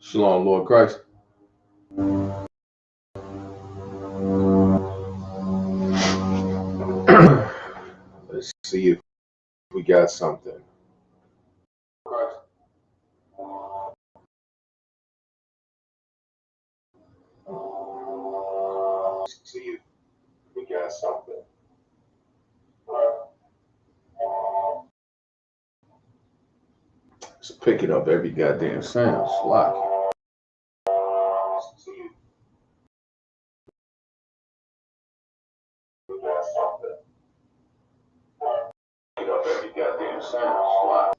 Shalom, Lord Christ. Let's see if we got something. Let's see if we got something. It's picking up every goddamn sound. Slock. Up every goddamn sound. Slock.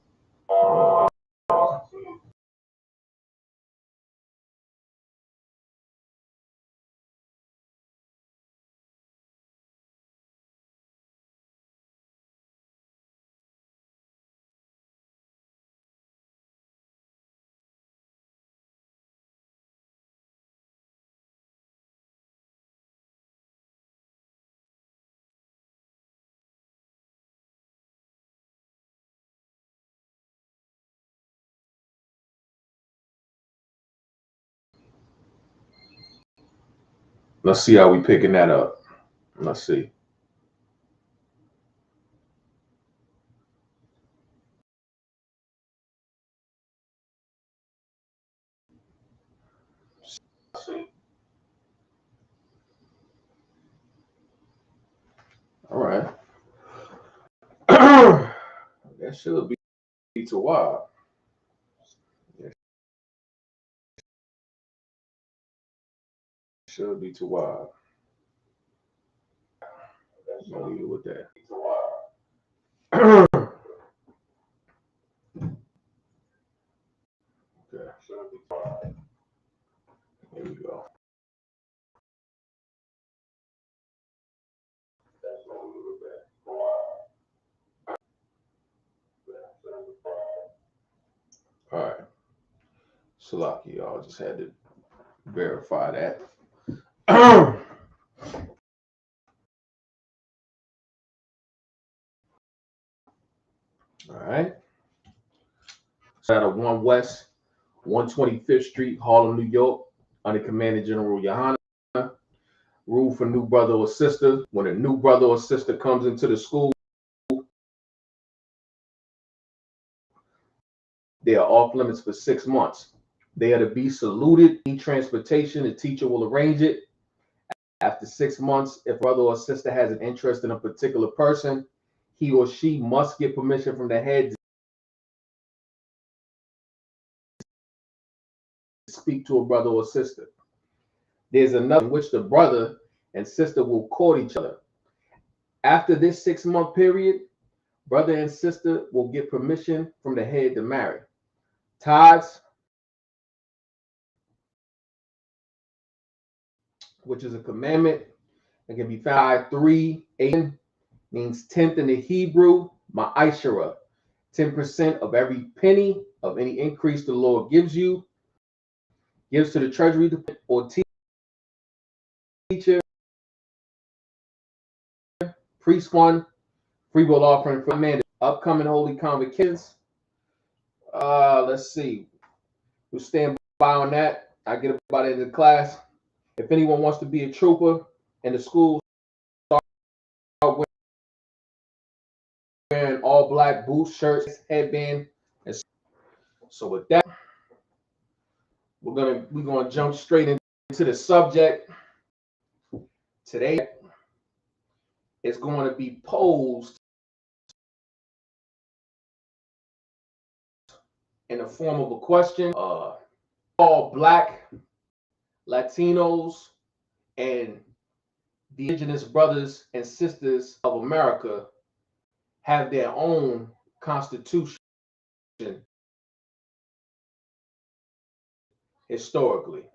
Let's see how we picking that up. Let's see. All right. That should be too wild. Should be too wild. I'm gonna leave it with that. Okay. Here we go. All right. Salaki, y'all just had to verify that. All right. Out of 1 West, 125th Street, Harlem, New York, under Commander General Yohana. Rule for new brother or sister. When a new brother or sister comes into the school, they are off limits for 6 months. They are to be saluted. Need transportation, the teacher will arrange it. After 6 months, if brother or sister has an interest in a particular person, he or she must get permission from the head to speak to a brother or sister. There's another in which the brother and sister will court each other. After this 6-month period, brother and sister will get permission from the head to marry. Tithes, which is a commandment that can be found 3:8, means 10th in the Hebrew, ma'ashara, 10% of every penny of any increase the Lord gives you, gives to the treasury or teacher, priest one, free will offering for man. Upcoming holy convocations. Let's see. We'll stand by on that. I get about it in the class. If anyone wants to be a trooper in the school, start wearing all black boots, shirts, headband. And so with that, we're gonna jump straight into the subject. Today is going to be posed in the form of a question. All black, Latinos, and the indigenous brothers and sisters of America have their own constitution historically.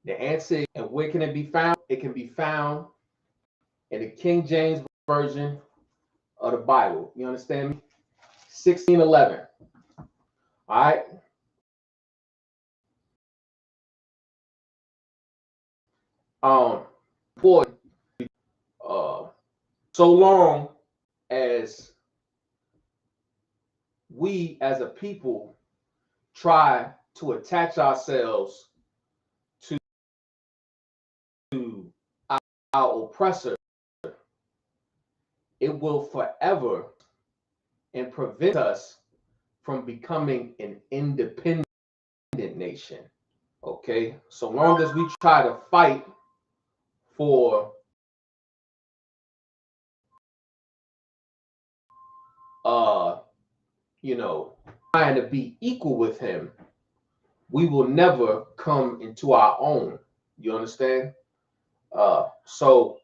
The answer, and where can it be found? It can be found in the King James Version of the Bible. You understand me? 1611. All right. For so long as we as a people try to attach ourselves to our oppressor, it will forever and prevent us from becoming an independent nation. Okay, so long as we try to fight for trying to be equal with him, we will never come into our own. You understand? So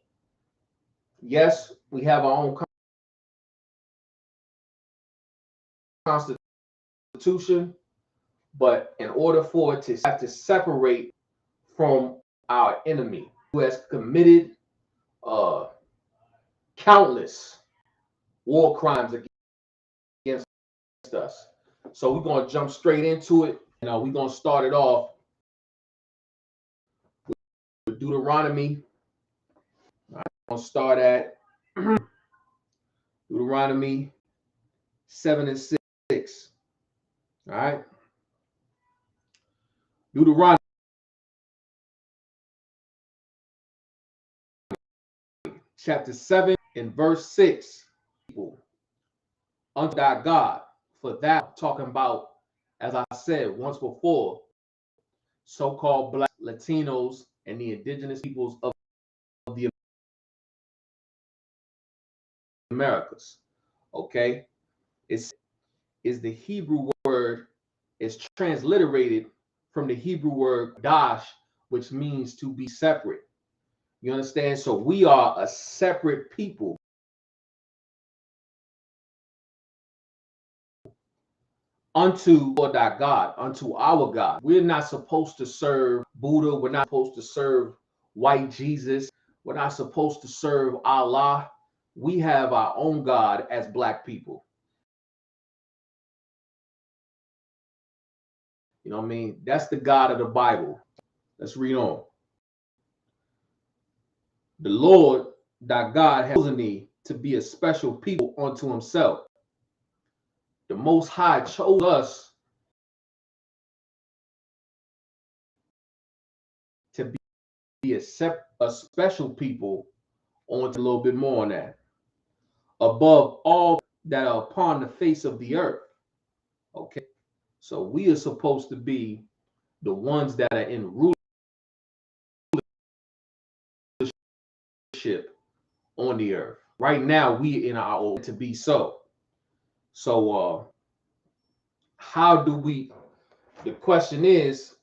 yes, we have our own constitution, but in order for it to have to separate from our enemy who has committed countless war crimes against us. So we're going to jump straight into it. We're going to start it off with Deuteronomy. I'm going to start at Deuteronomy 7 and 6. All right. Deuteronomy chapter 7 and verse 6. Unto thy God, for that, talking about, as I said once before, so-called Black, Latinos, and the indigenous peoples of the Americas. Okay, is the Hebrew word is transliterated from the Hebrew word dash, which means to be separate. You understand? So we are a separate people unto Lord thy God, unto our God. We're not supposed to serve Buddha. We're not supposed to serve white Jesus. We're not supposed to serve Allah. We have our own God as Black people. You know what I mean? That's the God of the Bible. Let's read on. The Lord thy God has chosen thee to be a special people unto himself. The Most High chose us to be a special people. On a little bit more on that. Above all that are upon the face of the earth. Okay. So we are supposed to be the ones that are in rulership on the earth. Right now, we in our own to be so. So how do we, the question is,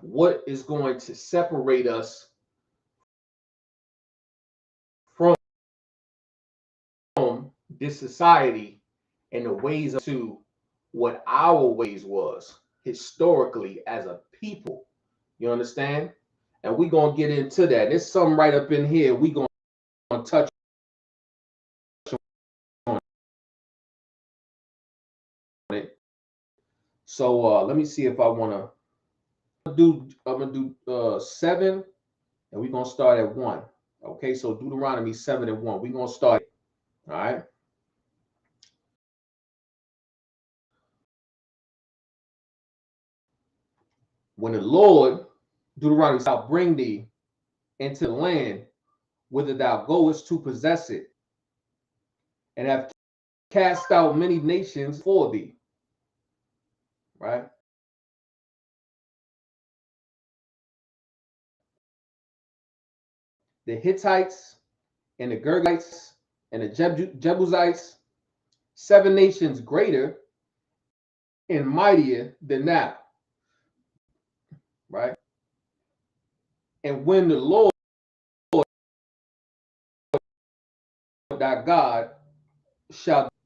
what is going to separate us from this society and the ways to what our ways was historically as a people? You understand? And we're going to get into that. There's something right up in here we're going to touch on it. So let me see if I want to do, I'm going to do 7, and we're going to start at 1. Okay, so Deuteronomy 7 and 1. We're going to start. All right. When the Lord, Deuteronomy, shall bring thee into the land whither thou goest to possess it, and have cast out many nations for thee. Right? The Hittites and the Girgashites and the Jebusites, 7 nations greater and mightier than thou. Right? And when the Lord thy God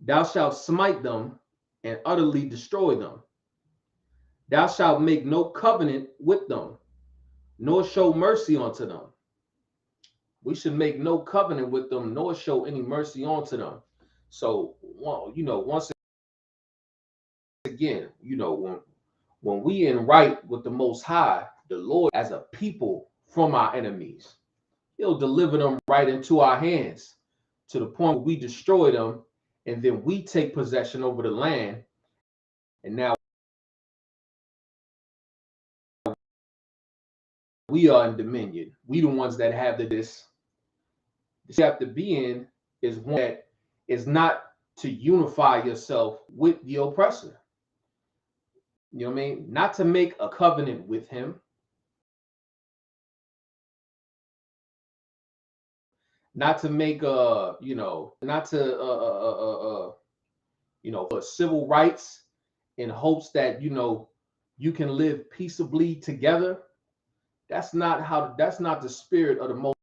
thou shalt smite them and utterly destroy them. Thou shalt make no covenant with them, nor show mercy unto them. We should make no covenant with them, nor show any mercy unto them. So, once again, when we in right with the Most High, the Lord, as a people from our enemies, he'll deliver them right into our hands to the point where we destroy them, and then we take possession over the land. And now we are in dominion. We the ones that have this you have to be in is one that is not to unify yourself with the oppressor. You know what I mean? Not to make a covenant with him, not to make not to for civil rights in hopes that you can live peaceably together. That's not the spirit of the Most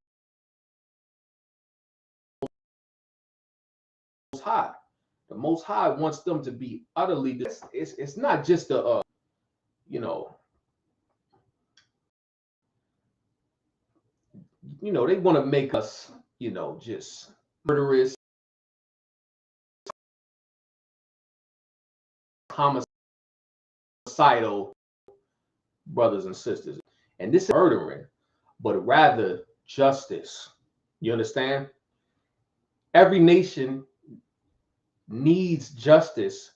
High. The Most High wants them to be utterly. It's not just a they want to make us just murderous, homicidal brothers and sisters. And this is murdering, but rather justice. You understand? Every nation needs justice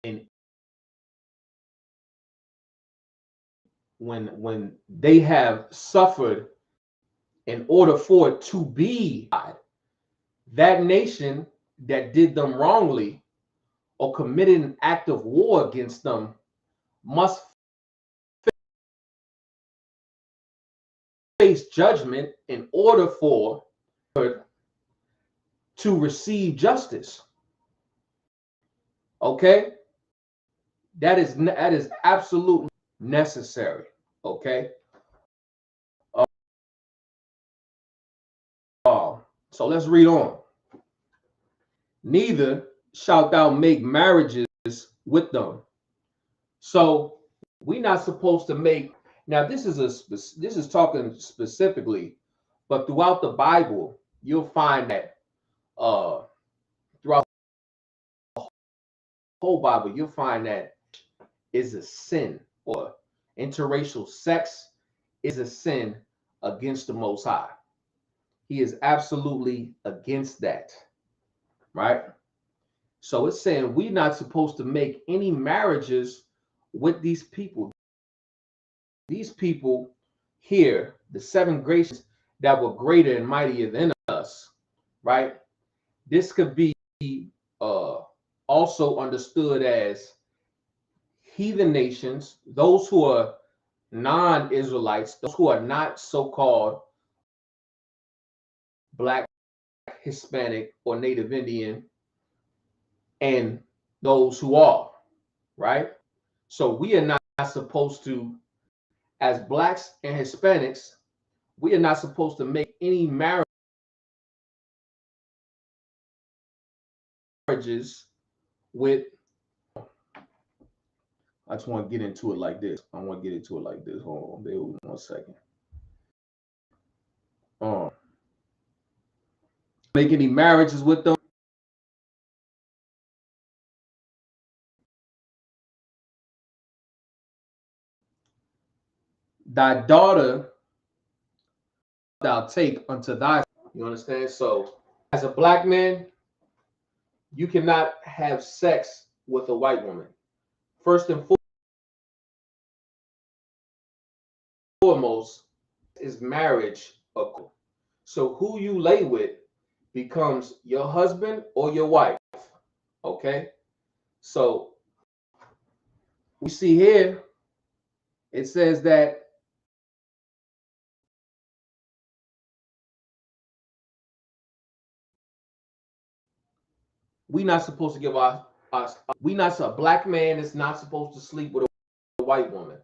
in when they have suffered in order for it to be that nation that did them wrongly or committed an act of war against them must face judgment in order for to receive justice. Okay, that is absolutely necessary. Okay, so let's read on. Neither shalt thou make marriages with them. So we're not supposed to make. Now this is talking specifically, but throughout the Bible you'll find that throughout the whole Bible you'll find that is a sin, or interracial sex is a sin against the Most High. He is absolutely against that, right? So it's saying we're not supposed to make any marriages with these people. These people here, the seven graces that were greater and mightier than us, right? This could be also understood as heathen nations, those who are non-Israelites, those who are not so-called Black, Hispanic, or Native Indian, and those who are, right? So we are not supposed to, as Blacks and Hispanics, we are not supposed to make any marriages with. I just want to get into it like this. Hold on, bear with me 1 second. Make any marriages with them. Thy daughter thou take unto thy. You understand? So, as a Black man, you cannot have sex with a white woman. First and foremost is marriage. So who you lay with becomes your husband or your wife. Okay? So we see here, it says that we're not supposed to give a Black man is not supposed to sleep with a white woman.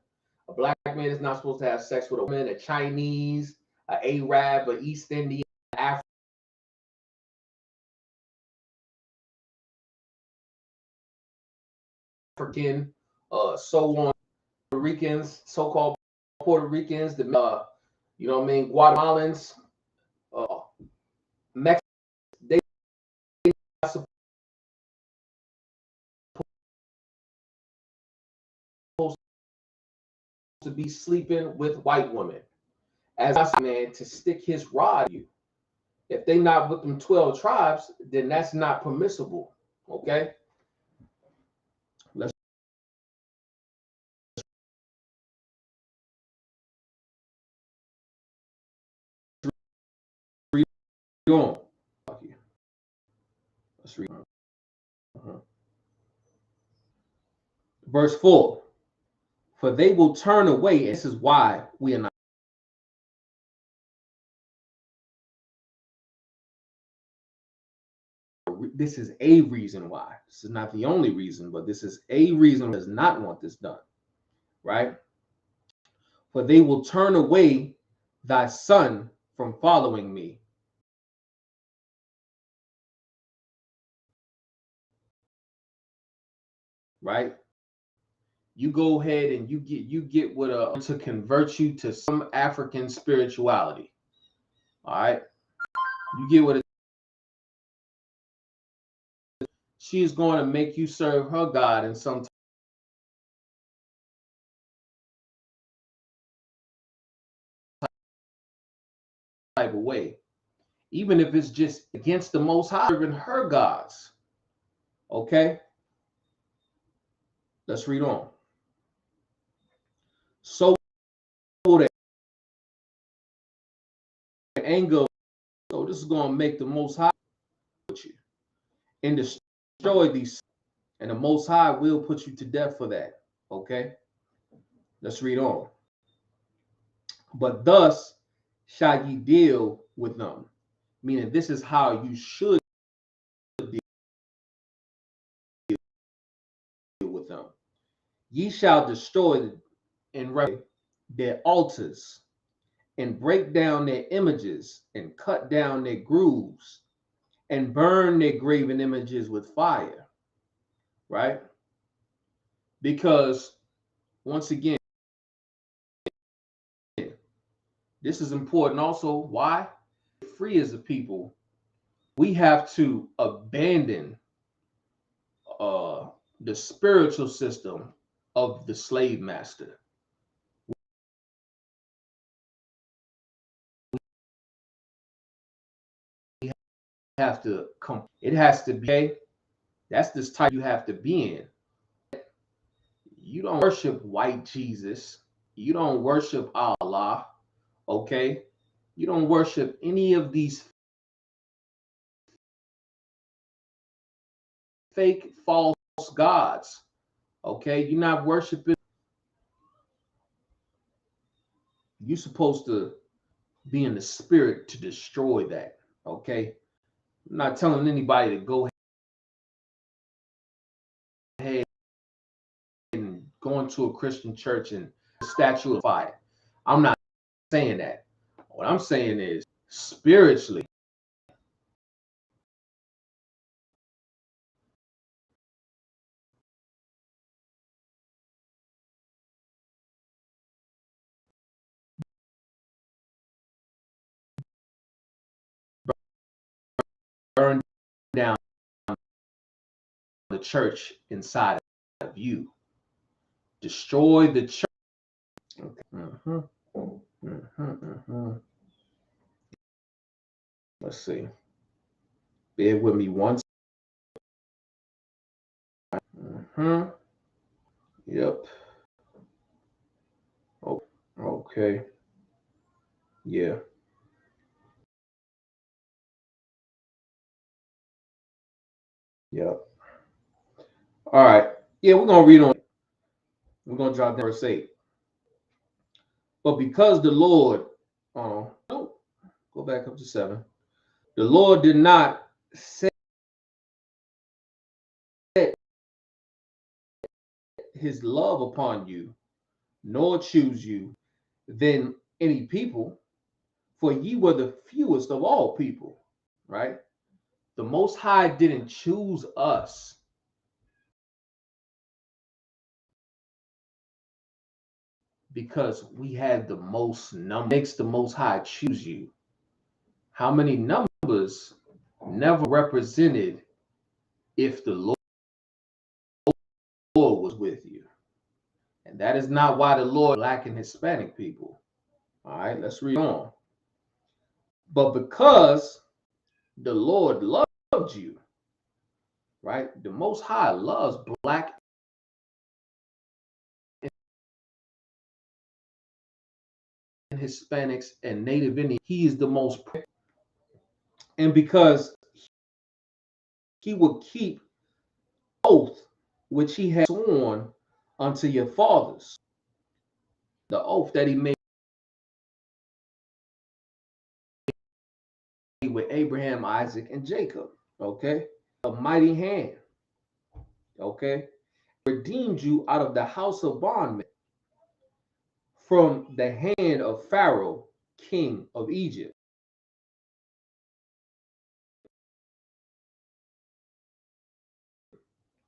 A Black man is not supposed to have sex with a woman, a Chinese, an Arab, an East Indian, African, so on. Puerto Ricans, so-called Puerto Ricans, the Guatemalans, Mexicans, they are supposed to be sleeping with white women. As a man to stick his rod in you. If they not with them 12 tribes, then that's not permissible. Okay. Let's on. Let's read. Verse 4. For they will turn away. And this is why we are not. This is a reason why. This is not the only reason, but this is a reason does not want this done. Right? For they will turn away thy son from following me. Right? You go ahead and you get with a to convert you to some African spirituality. All right? You get with it. She's going to make you serve her God in some type of way, even if it's just against the Most High, serving her gods. Okay, let's read on. So the anger, so this is going to make the Most High put you and destroy these, and the Most High will put you to death for that. Okay, let's read on. But thus shall ye deal with them, meaning this is how you should deal with them. Ye shall destroy and raise their altars, and break down their images, and cut down their grooves, and burn their graven images with fire. Right? Because once again, this is important also. Why? Free as a people, we have to abandon the spiritual system of the slave master. We have to come. It has to be. That's this type you have to be in. You don't worship white Jesus. You don't worship Allah. Okay? You don't worship any of these fake, false gods. Okay? You're not worshiping. You're supposed to be in the spirit to destroy that. Okay? I'm not telling anybody to go ahead and go into a Christian church and statue of fire. I'm not saying that. What I'm saying is spiritually, burn down the church inside of you. Destroy the church. Okay. Let's see. Bear with me once. Yep. Oh, okay. Yeah. Yep. All right. Yeah, we're gonna read on. We're gonna drop down verse 8. But because the Lord, no, go back up to 7. The Lord did not set his love upon you, nor choose you than any people, for ye were the fewest of all people, right? The Most High didn't choose us because we had the most number. Makes the Most High choose you. How many numbers never represented if the Lord was with you. And that is not why the Lord lacking Hispanic people. All right, let's read on. But because the Lord loved you, right? The Most High loves Black and Hispanics and Native Indians. He is the most. And because he will keep oath which he had sworn unto your fathers, the oath that he made with Abraham, Isaac, and Jacob. Okay, a mighty hand. Okay, redeemed you out of the house of bondmen, from the hand of Pharaoh, king of Egypt.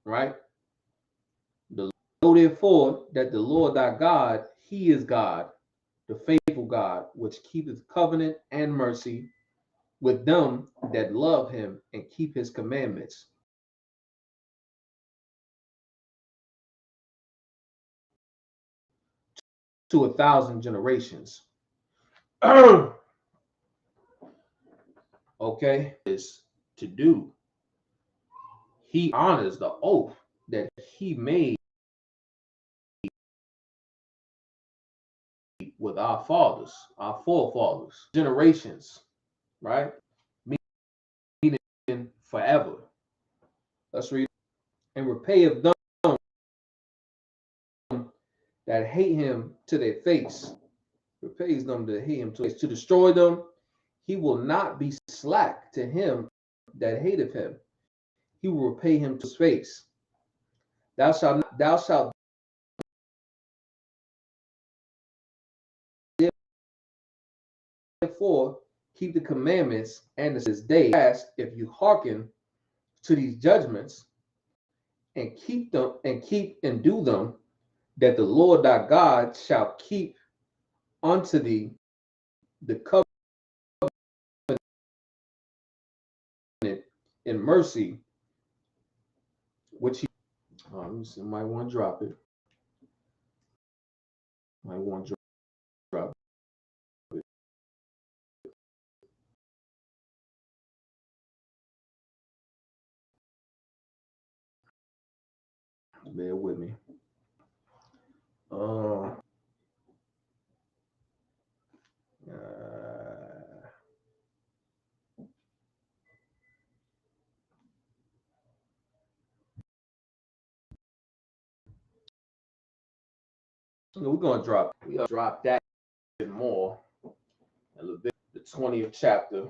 Right? Know therefore that the Lord thy God, he is God, the faithful God, which keepeth covenant and mercy with them that love him and keep his commandments to 1,000 generations. Okay, is to do. He honors the oath that he made with our fathers, our forefathers, generations, right? Meaning forever. Let's read. And repay of them that hate him to their face. Repays them that hate him to destroy them. He will not be slack to him that hateth him. He will repay him to his face. Thou shalt therefore keep the commandments and this day, if you hearken to these judgments and keep them and do them, that the Lord thy God shall keep unto thee the covenant in mercy, which he might want to drop it. Might want to drop it. Bear with me. Uh, we're gonna drop that more. Leviticus, the 20th chapter.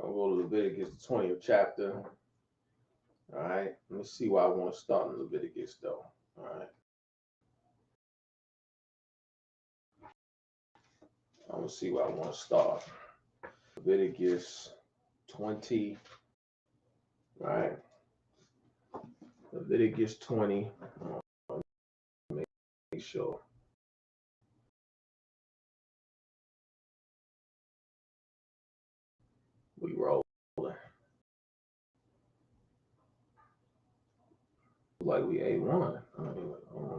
I'll go to Leviticus, the 20th chapter. All right. Let me see why I want to start in Leviticus, though. All right. I want to see where I want to start. Leviticus 20. All right. Leviticus 20. Make sure. We rolling. Like we A1. I don't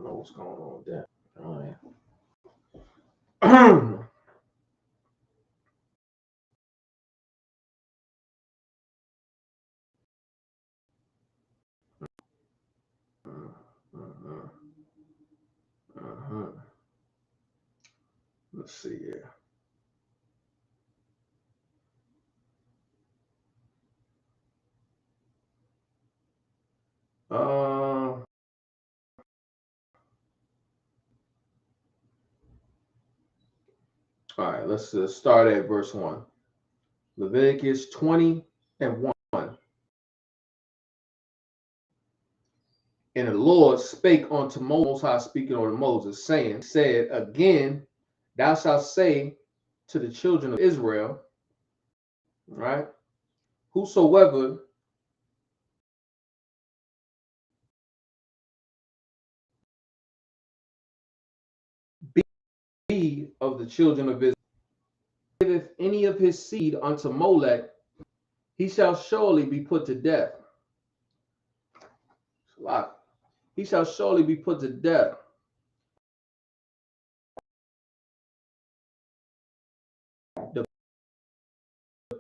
know what's going on with that. All right. Let's see here. All right, let's start at verse 1. Leviticus 20 and 1. And the Lord spake unto Moses, High speaking unto Moses, saying, said, again, thou shalt say to the children of Israel, right? Whosoever be of the children of Israel, giveth any of his seed unto Molech, he shall surely be put to death. He shall surely be put to death. The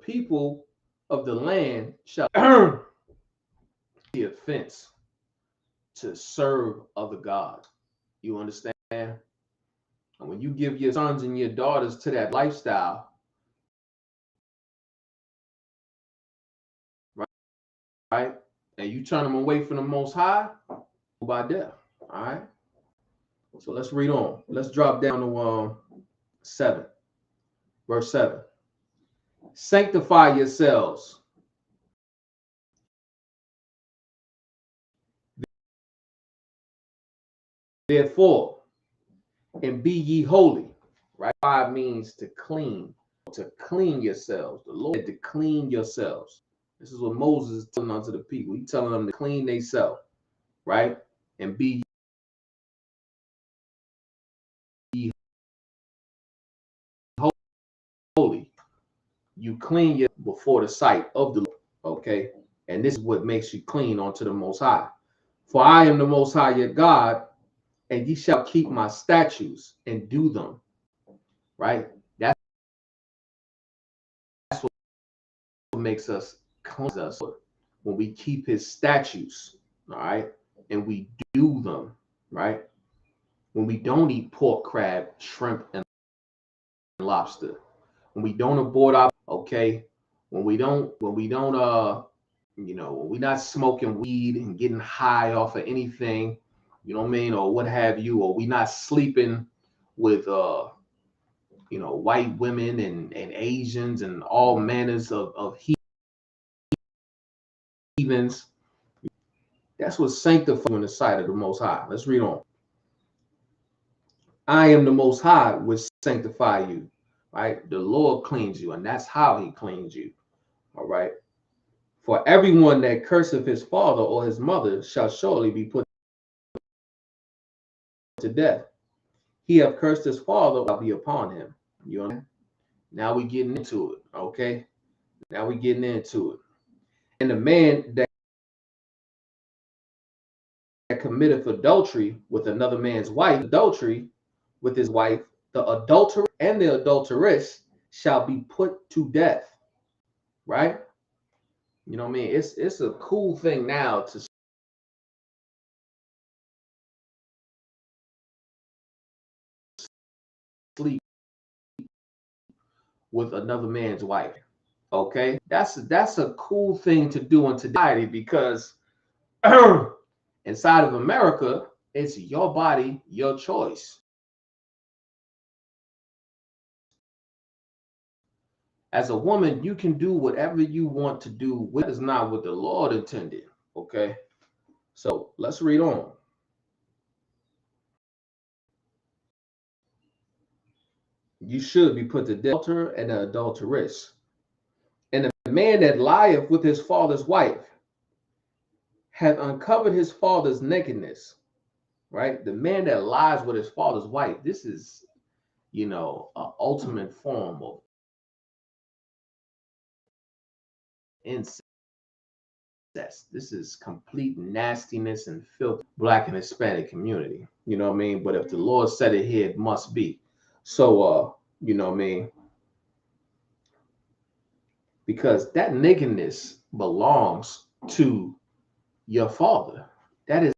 people of the land shall earn the offense to serve other gods. You understand? And when you give your sons and your daughters to that lifestyle, right? And you turn them away from the Most High, by death. All right. So let's read on. Let's drop down to 7, verse 7. Sanctify yourselves, therefore, and be ye holy. Right? 5 means to clean yourselves. The Lord said to clean yourselves. This is what Moses is telling unto the people. He's telling them to clean themselves, right? And be ye holy. You clean you before the sight of the Lord, okay? And this is what makes you clean unto the Most High. For I am the Most High your God, and ye shall keep my statutes and do them, right? That's what makes us cleanse us when we keep his statutes, all right? And we do them, right? When we don't eat pork, crab, shrimp, and lobster, when we don't abort our, okay, when we don't when we're not smoking weed and getting high off of anything, you know what I mean, or what have you, or we not sleeping with white women and Asians and all manners of heathens. That's what sanctifies you in the sight of the Most High. Let's read on. I am the Most High, which sanctify you. Right? The Lord cleans you, and that's how he cleans you. All right. For everyone that curseth his father or his mother shall surely be put to death. He have cursed his father, will be upon him. You know? Now we getting into it. Okay. Now we getting into it. And the man that committeth adultery with another man's wife, adultery with his wife, the adulterer and the adulteress shall be put to death. Right? You know what I mean? It's a cool thing now to sleep with another man's wife. Okay? That's a cool thing to do in society, because inside of America, it's your body, your choice. As a woman, you can do whatever you want to do. That is not what the Lord intended. Okay? So let's read on. You should be put to death, adulterer and an adulteress. And the man that lieth with his father's wife hath uncovered his father's nakedness. Right? The man that lies with his father's wife, this is, an ultimate form of incest. This is complete nastiness and filth, Black and Hispanic community. You know what I mean? But if the Lord said it here, it must be. So, you know what I mean? Because that nakedness belongs to your father. That is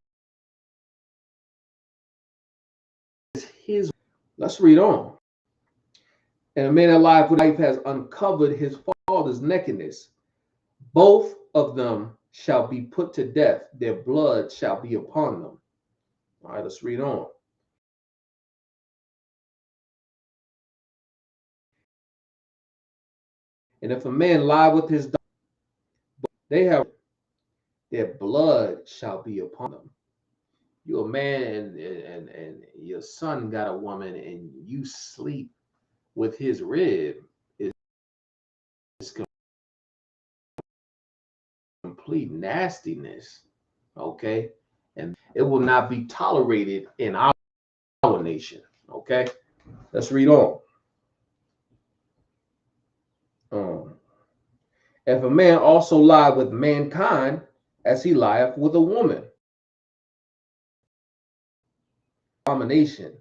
his. Let's read on. And a man alive with life has uncovered his father's nakedness. Both of them shall be put to death. Their blood shall be upon them. All right, let's read on. And if a man lie with his daughter, they have their blood shall be upon them. You're a man and your son got a woman and you sleep with his rib, it's complete nastiness. Okay. And it will not be tolerated in our nation. Okay. Let's read on. If a man also lie with mankind, as he lieth with a woman, abomination,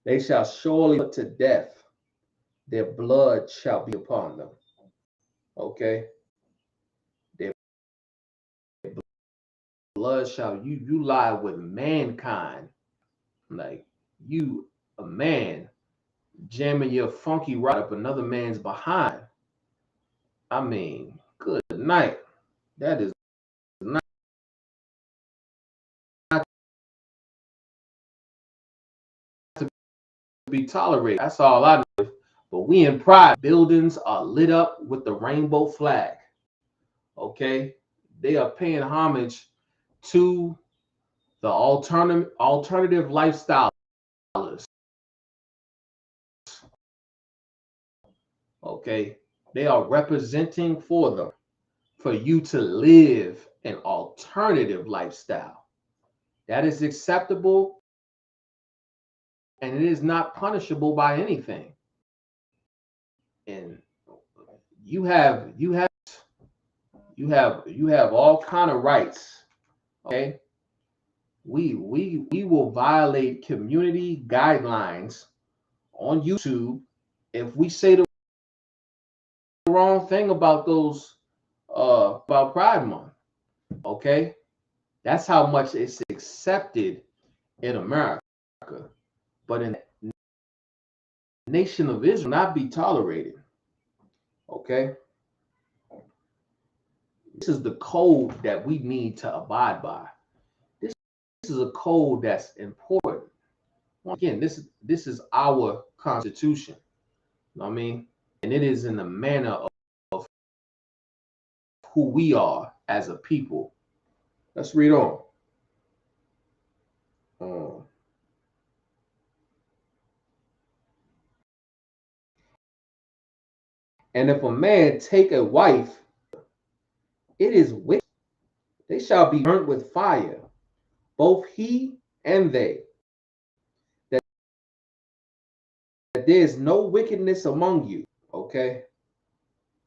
they shall surely put to death. Their blood shall be upon them. Okay? Their blood shall, you lie with mankind. Like, you, a man, jamming your funky right up another man's behind. I mean, good night. That is be tolerated. That's all I know. But we in pride. Buildings are lit up with the rainbow flag. Okay, they are paying homage to the alternative lifestyle. Okay, they are representing for them for you to live an alternative lifestyle that is acceptable and it is not punishable by anything. And you have all kind of rights. Okay, we will violate community guidelines on YouTube if we say the wrong thing about those about Pride Month. Okay, that's how much it's accepted in America, but in the nation of Israel, not be tolerated. Okay, this is the code that we need to abide by. This is a code that's important. Again, this is our Constitution. You know what I mean? And it is in the manner of who we are as a people. Let's read on. And if a man take a wife, it is wicked. They shall be burnt with fire, both he and they. That there is no wickedness among you. Okay?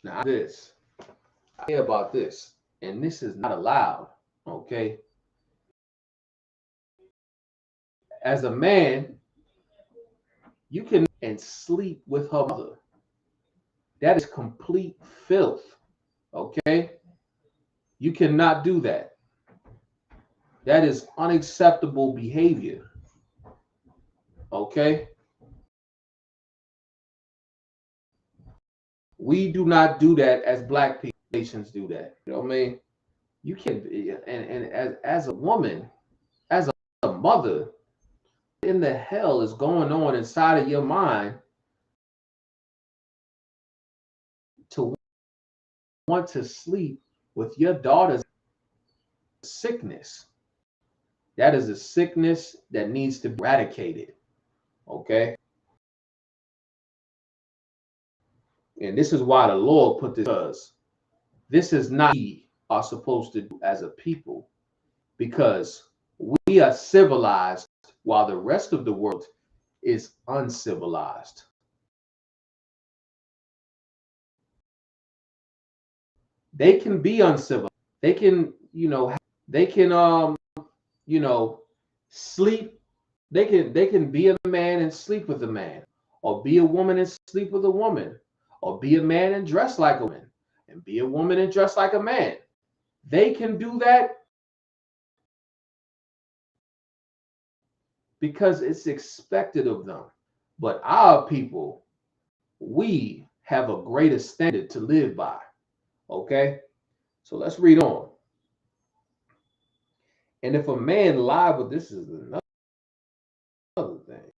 Now this. I hear about this. And this is not allowed. Okay? As a man, you can and sleep with her mother. That is complete filth. Okay? You cannot do that. That is unacceptable behavior. Okay? We do not do that as black people. Nations do that. You know what I mean? You can, and as a woman, as a mother, in the hell is going on inside of your mind to want to sleep with your daughter's sickness? That is a sickness that needs to be eradicated. Okay? And this is why the Lord put this, because this is not what we are supposed to do as a people, because we are civilized while the rest of the world is uncivilized. They can be uncivilized. They can, they can sleep. They can be a man and sleep with a man, or be a woman and sleep with a woman, or be a man and dress like a woman, and be a woman and dress like a man. They can do that because it's expected of them. But our people, we have a greater standard to live by. Okay? So let's read on. And if a man lie with, this is another thing.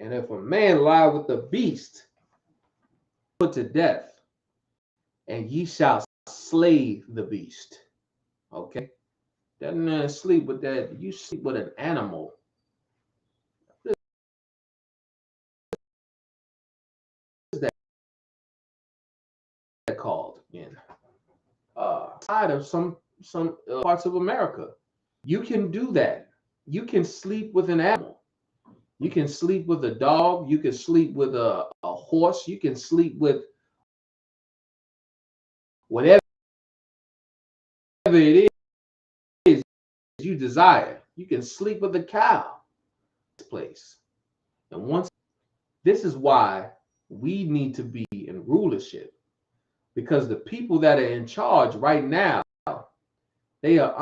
And if a man lie with the beast, put to death, and ye shall slay the beast. Okay? Doesn't sleep with that. You sleep with an animal. What is that called again? Side of some parts of America, you can do that. You can sleep with an animal. You can sleep with a dog. You can sleep with a horse. You can sleep with whatever it is you desire. You can sleep with a cow. This place. And this is why we need to be in rulership, because the people that are in charge right now, they are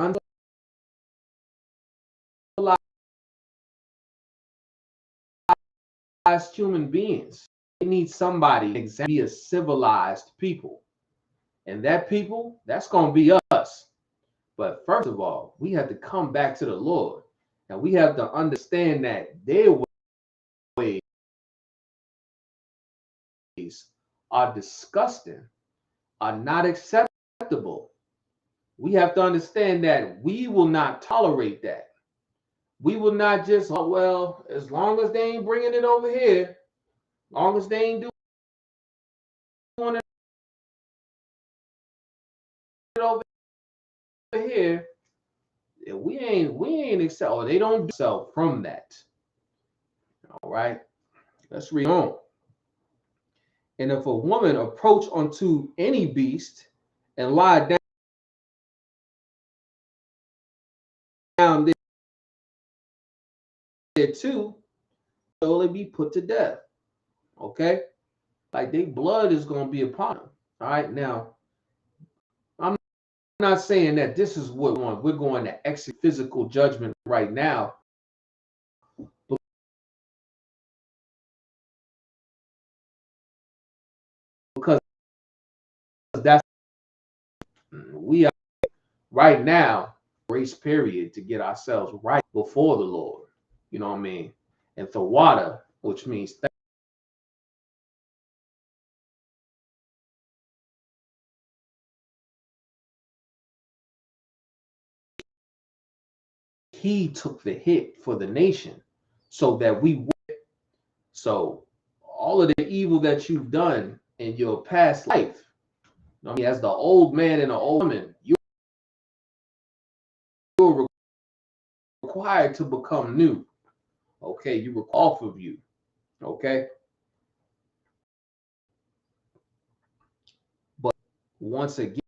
uncivilized human beings. They need somebody to be a civilized people. And that people, that's going to be us. But first of all, we have to come back to the Lord And we have to understand that their ways are disgusting, are not acceptable. We have to understand that we will not tolerate that. We will not just, oh, well, as long as they ain't bringing it over here, as long as they ain't doing it over here, we ain't accept, or they don't do so from that. All right, let's read on. And if a woman approach unto any beast and lie down there too, will they be put to death? Okay, like their blood is going to be upon them. All right, now I'm not saying that this is what we're going to execute physical judgment right now, because that's we are right now grace period to get ourselves right before the Lord. You know what I mean? And Thawada, which means he took the hit for the nation so that we would. So all of the evil that you've done in your past life, I mean, as the old man and the old woman, you're required to become new. Okay, you were off of you. Okay, but once again,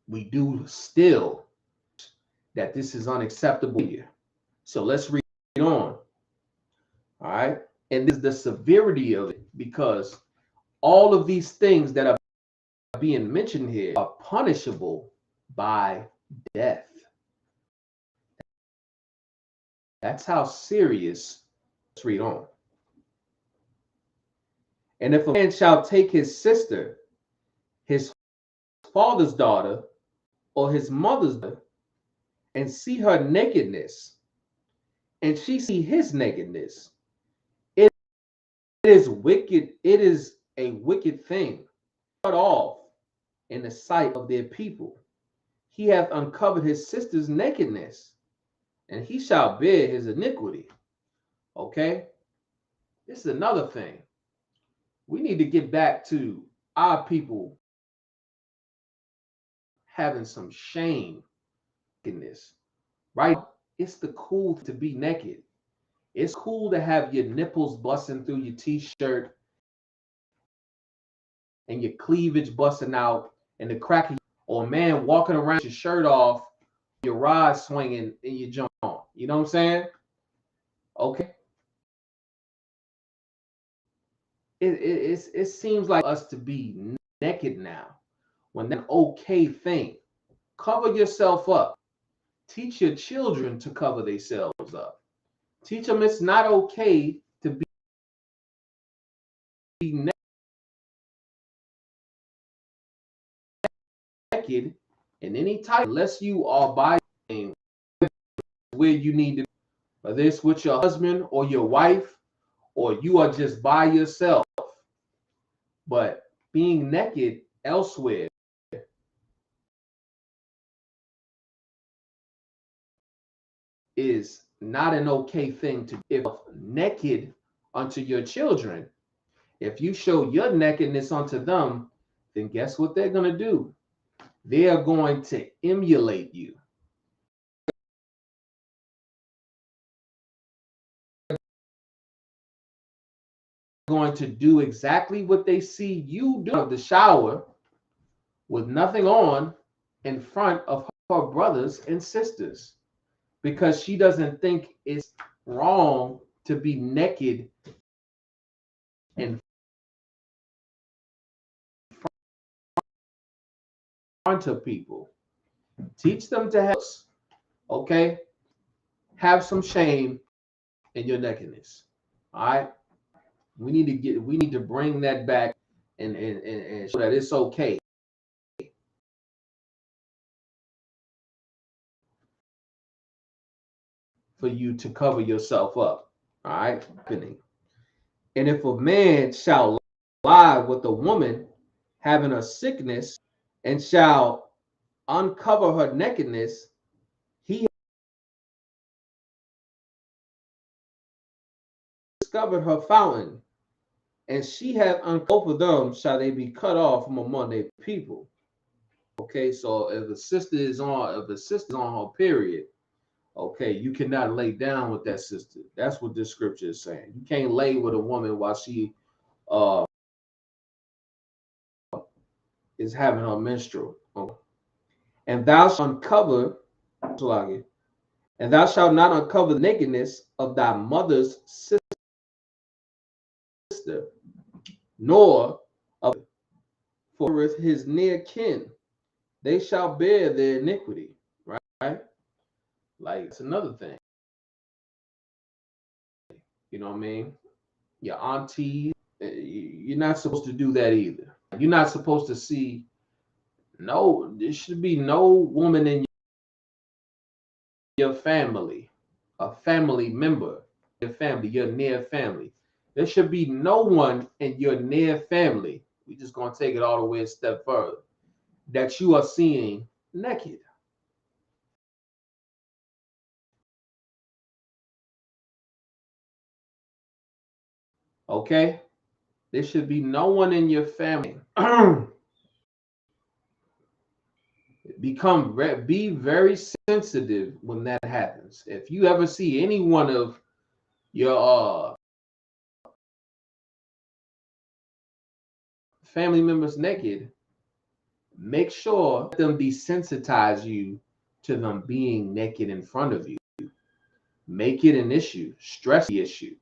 we do still that this is unacceptable here. So let's read on. All right, and this is the severity of it, because all of these things that are being mentioned here are punishable by death. That's how serious. Let's read on. And if a man shall take his sister, his father's daughter, or his mother's daughter, and see her nakedness, and she see his nakedness, it is wicked. It is a wicked thing. Cut off in the sight of their people. He hath uncovered his sister's nakedness, and he shall bear his iniquity. Okay, this is another thing. We need to get back to our people having some shame in this, right? It's the cool to be naked. It's cool to have your nipples busting through your t-shirt and your cleavage busting out and the crack of, or a man walking around with your shirt off, your rod swinging and your jump on. You know what I'm saying? Okay. It seems like us to be naked now when that's an okay thing. Cover yourself up. Teach your children to cover themselves up. Teach them it's not okay to be naked in any type, unless you are by where you need to, whether it's with your husband or your wife, or you are just by yourself. But being naked elsewhere is not an okay thing to do. If naked unto your children, if you show your nakedness unto them, then guess what they're going to do? They are going to emulate you. Going to do exactly what they see you do in the shower with nothing on in front of her brothers and sisters, because she doesn't think it's wrong to be naked in front of people. Teach them to have, okay, have some shame in your nakedness. All right, we need to bring that back and show that it's okay. for you to cover yourself up. All right. And if a man shall lie with a woman having a sickness and shall uncover her nakedness, he discovered her fountain, and she hath uncovered them, shall they be cut off from among their people. Okay, so if the sister is on her period, okay, you cannot lay down with that sister. That's what this scripture is saying. You can't lay with a woman while she is having her menstrual. Okay. And thou shalt uncover, and thou shalt not uncover the nakedness of thy mother's sister, nor of for his near kin. They shall bear their iniquity. Right? Like it's another thing. You know what I mean? Your auntie, you're not supposed to do that either. You're not supposed to see there should be no woman in your family, a family member, your family, your near family. There should be no one in your near family. We're just going to take it all the way a step further that you are seeing naked. Okay? There should be no one in your family. Be very sensitive when that happens. If you ever see any one of your family members naked, make sure them desensitize you to them being naked in front of you. Make it an issue, stress the issue,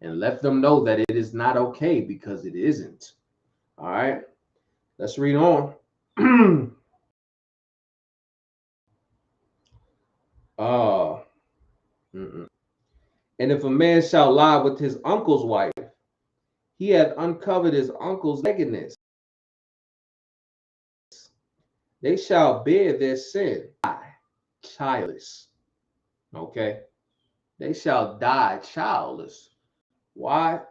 and let them know that it is not okay because it isn't. All right, let's read on. uh, and if a man shall lie with his uncle's wife, he hath uncovered his uncle's nakedness. They shall bear their sin, childless. Okay, they shall die childless. Why?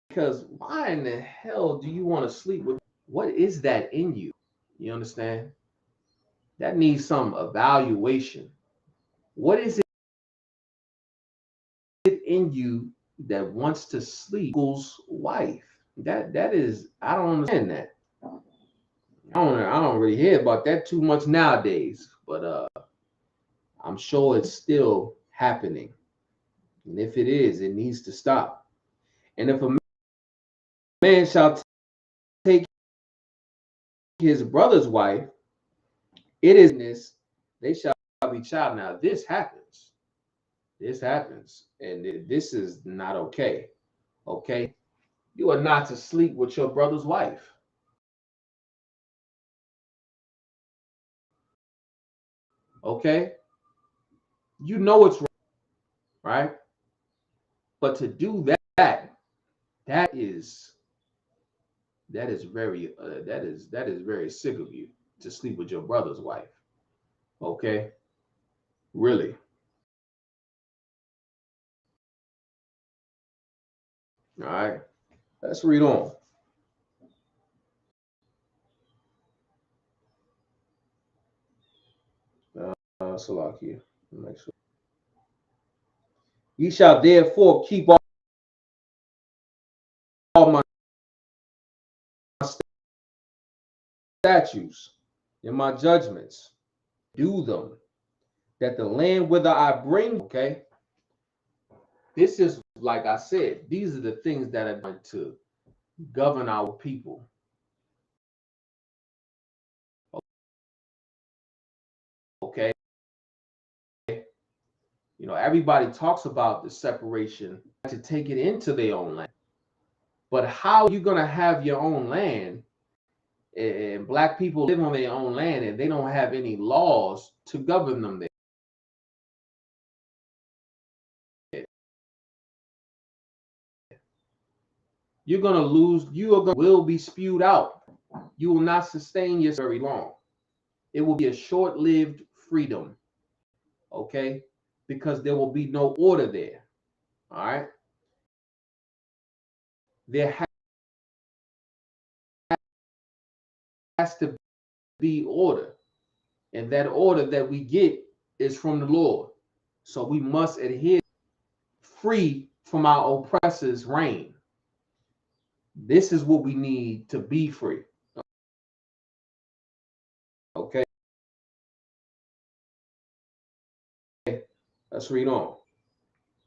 Because why in the hell do you want to sleep with? What is that in you? You understand? That needs some evaluation. What is it in you that wants to sleep with uncle's wife? That is, I don't understand that. I don't really hear about that too much nowadays, but I'm sure it's still happening. And if it is, it needs to stop. And if a man shall take his brother's wife, it is this, they shall be child. Now this happens. This happens. And this is not okay. Okay. You are not to sleep with your brother's wife. Okay. You know it's wrong, right? But to do that is that is very sick of you to sleep with your brother's wife. Okay. Really. All right. Let's read on. Salakia. Make sure. Ye shall therefore keep all my statutes and my judgments, do them, that the land whither I bring, okay? This is, like I said, these are the things that are going to govern our people. Okay? You know, everybody talks about the separation to take it into their own land. But how are you going to have your own land and black people live on their own land and they don't have any laws to govern them there? You're going to lose, will be spewed out. You will not sustain yourself very long. It will be a short-lived freedom. okay? Because there will be no order there, all right? There has to be order, and that order that we get is from the Lord. So we must adhere, free from our oppressor's reign. This is what we need to be free, okay? Let's read on.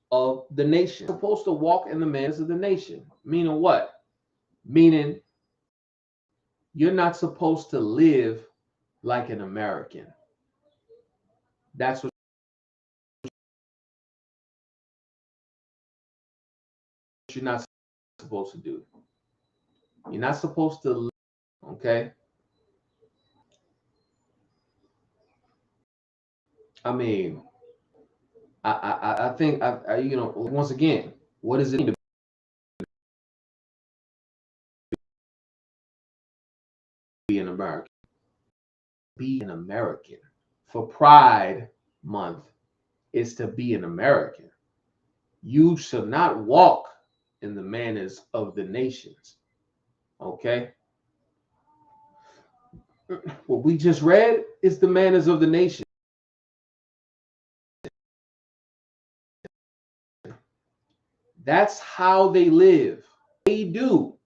Of the nation. You're supposed to walk in the manners of the nation. Meaning what? Meaning you're not supposed to live like an American. That's what you're not supposed to do. You're not supposed to live, okay? I mean, I think once again, what does it mean to be an American? Be an American. For Pride Month is to be an American. You shall not walk in the manners of the nations. Okay? What we just read is the manners of the nation. That's how they live. They do.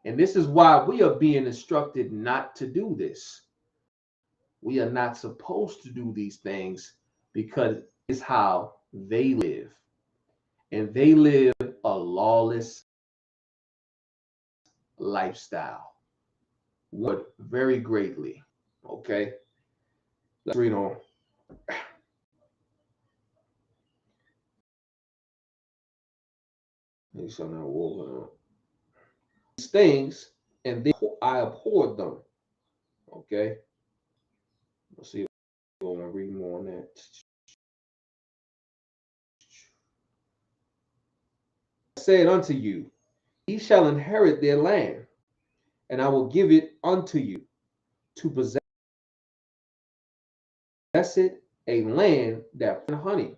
And this is why we are being instructed not to do this. We are not supposed to do these things because it's how they live. And they live a lawless lifestyle. What very greatly. Okay? Let's read on. These things, and then I abhorred them. Okay? Let's see if I want to read more on that. I said unto you, ye shall inherit their land, and I will give it unto you to possess it, a land that and honey.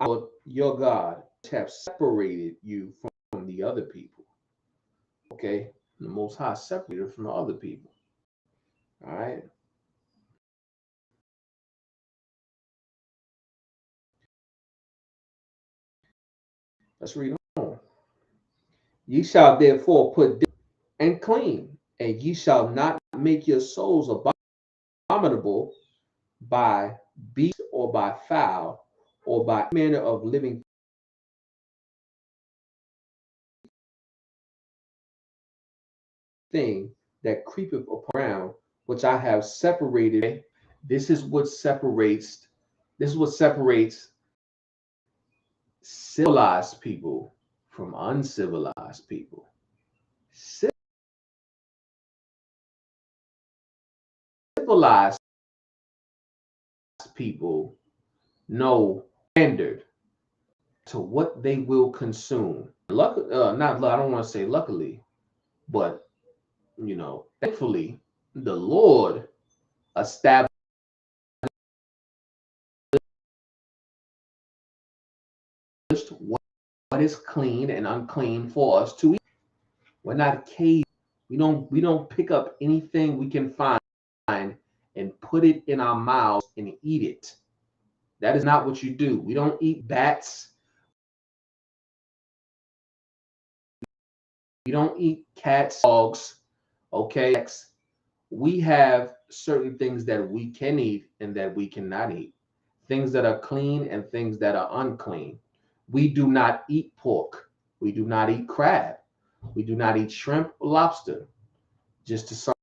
I will, your God, have separated you from the other people. Okay? The Most High separated from the other people. All right? Let's read on. Ye shall therefore put and clean, and ye shall not make your souls abominable by beast or by fowl or by manner of living thing that creepeth upon ground, which I have separated. This is what separates. This is what separates civilized people from uncivilized people. Civilized people know standard to what they will consume. I don't want to say luckily, but thankfully, the Lord established what is clean and unclean for us to eat. We're not caged. We don't pick up anything we can find and put it in our mouths and eat it. That is not what you do. We don't eat bats. We don't eat cats, dogs. Okay. We have certain things that we can eat and that we cannot eat. Things that are clean and things that are unclean. We do not eat pork. We do not eat crab. We do not eat shrimp or lobster. Just to sum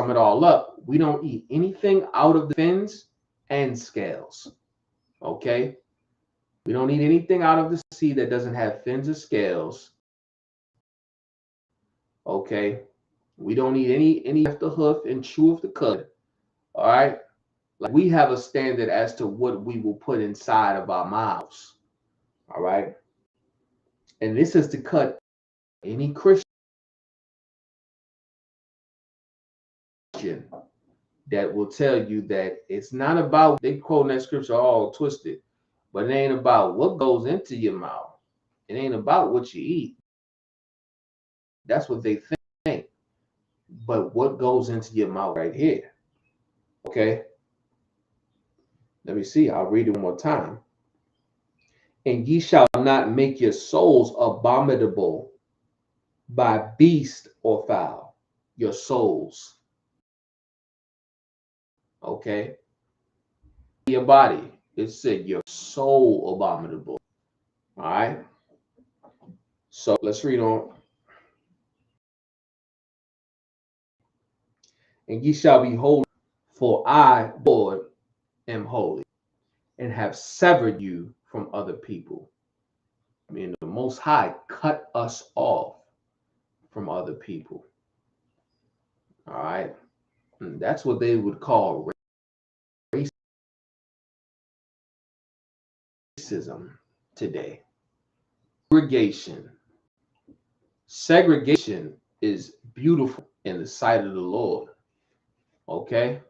it all up, we don't eat anything out of the fins and scales. Okay? We don't eat anything out of the sea that doesn't have fins or scales. Okay? We don't eat any of the hoof and chew of the cud. All right? Like we have a standard as to what we will put inside of our mouths. All right? And this is to cut any Christian that will tell you that it's not about, they quoting that scripture all twisted, but it ain't about what goes into your mouth. It ain't about what you eat. That's what they think. But what goes into your mouth right here? Okay. Let me see. I'll read it one more time. And ye shall not make your souls abominable by beast or fowl. Your souls. Okay. Your body. It said your soul abominable. All right. So let's read on. And ye shall be holy, for I, Lord, am holy, and have severed you from other people. I mean, the Most High cut us off from other people. All right. And that's what they would call racism today. Segregation. Segregation is beautiful in the sight of the Lord. Okay?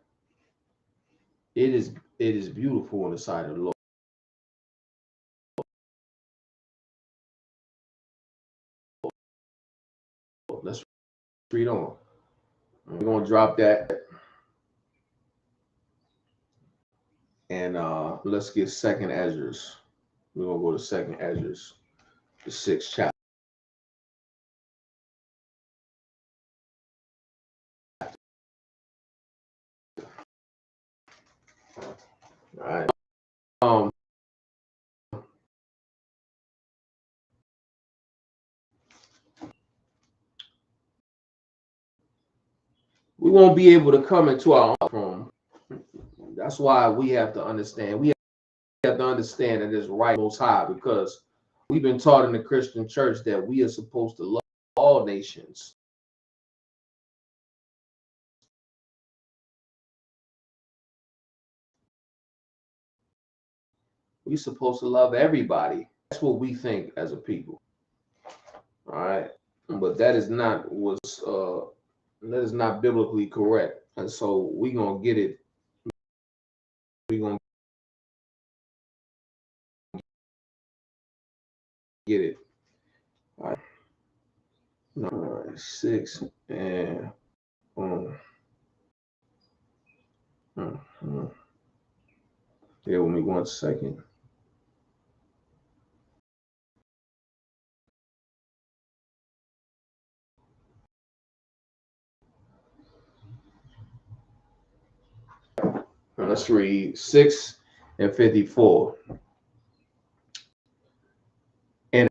It is beautiful in the sight of the Lord. Let's read on. We're going to drop that. And let's get second Ezra's. We're going to go to second Ezra's, the 6th chapter. All right. We won't be able to come into our own room. That's why we have to understand. We have to understand that it's right Most High, because we've been taught in the Christian church that we are supposed to love all nations. We're supposed to love everybody. That's what we think as a people. All right. But that is not biblically correct. And so we're gonna get it. We're gonna get it. All right. All right. 6 and Bear with me 1 second. Now let's read 6 and 54. And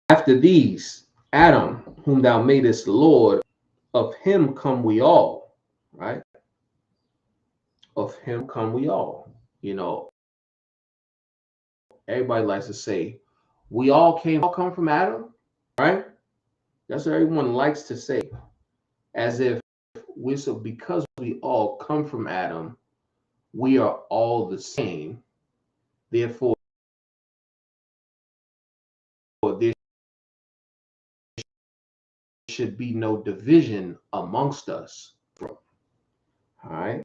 after these, Adam, whom thou madest Lord, of him come we all. Right? Of him come we all. You know, everybody likes to say, we all come from Adam, right? That's what everyone likes to say, as if because we all come from Adam, we are all the same. Therefore, there should be no division amongst us. All right.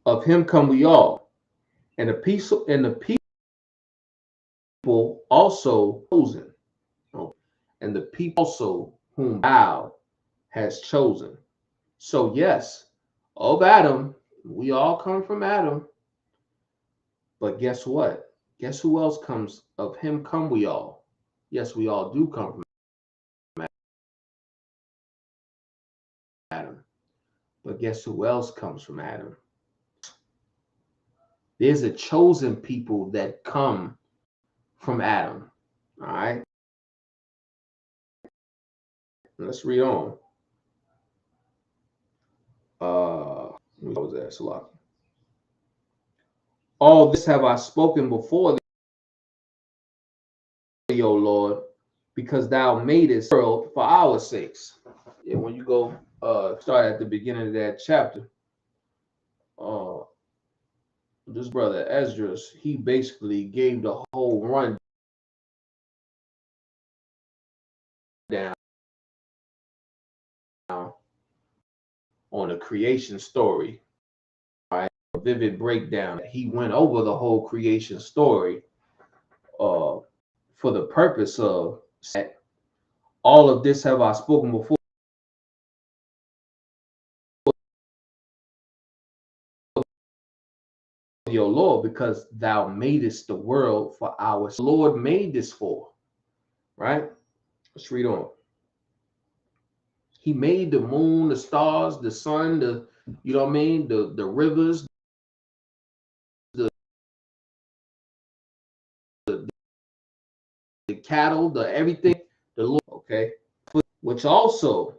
Of him come we all, and the people also chosen, and the people also whom thou has chosen. So yes, of Adam, we all come from Adam. But guess what? Guess who else comes? Of him come we all. Yes, we all do come from Adam. But guess who else comes from Adam? There's a chosen people that come from Adam. All right. Let's read on. What was that? Salaki. All this have I spoken before thee, O Lord, because thou madest the world for our sakes. And when you go start at the beginning of that chapter, this brother Esdras, he basically gave the whole run down on the creation story. All right, a vivid breakdown. He went over the whole creation story for the purpose of all of this have I spoken before your Lord, because thou madest the world for ours. The Lord made this for, right? Let's read on. He made the moon, the stars, the sun, the, you know what I mean, the rivers, the cattle, the everything, the Lord, okay, which also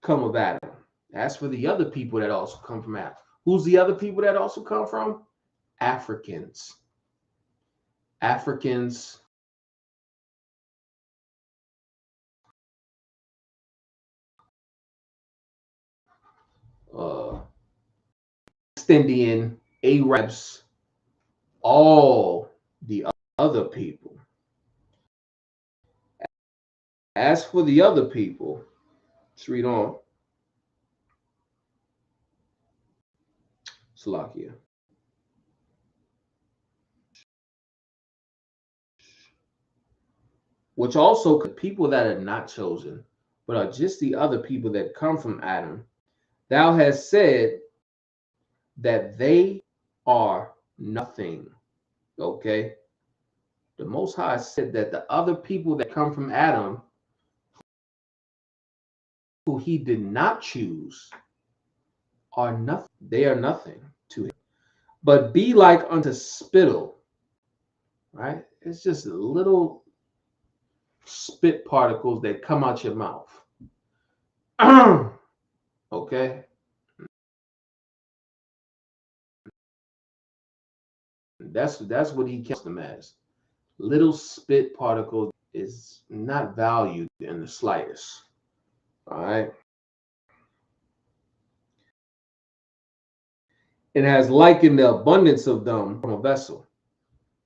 come of Adam. As for the other people that also come from Adam, who's the other people that also come from? Africans. Africans, East Indian, Arabs, all the other people. As for the other people, let's read on. Salakia. Which also people that are not chosen, but are just the other people that come from Adam. Thou hast said that they are nothing. Okay. The Most High said that the other people that come from Adam, who he did not choose, are nothing. They are nothing to him. But be like unto spittle, right? It's just little spit particles that come out your mouth. Okay. That's what he counts them as. Little spit particle is not valued in the slightest. All right. It has likened the abundance of them from a vessel.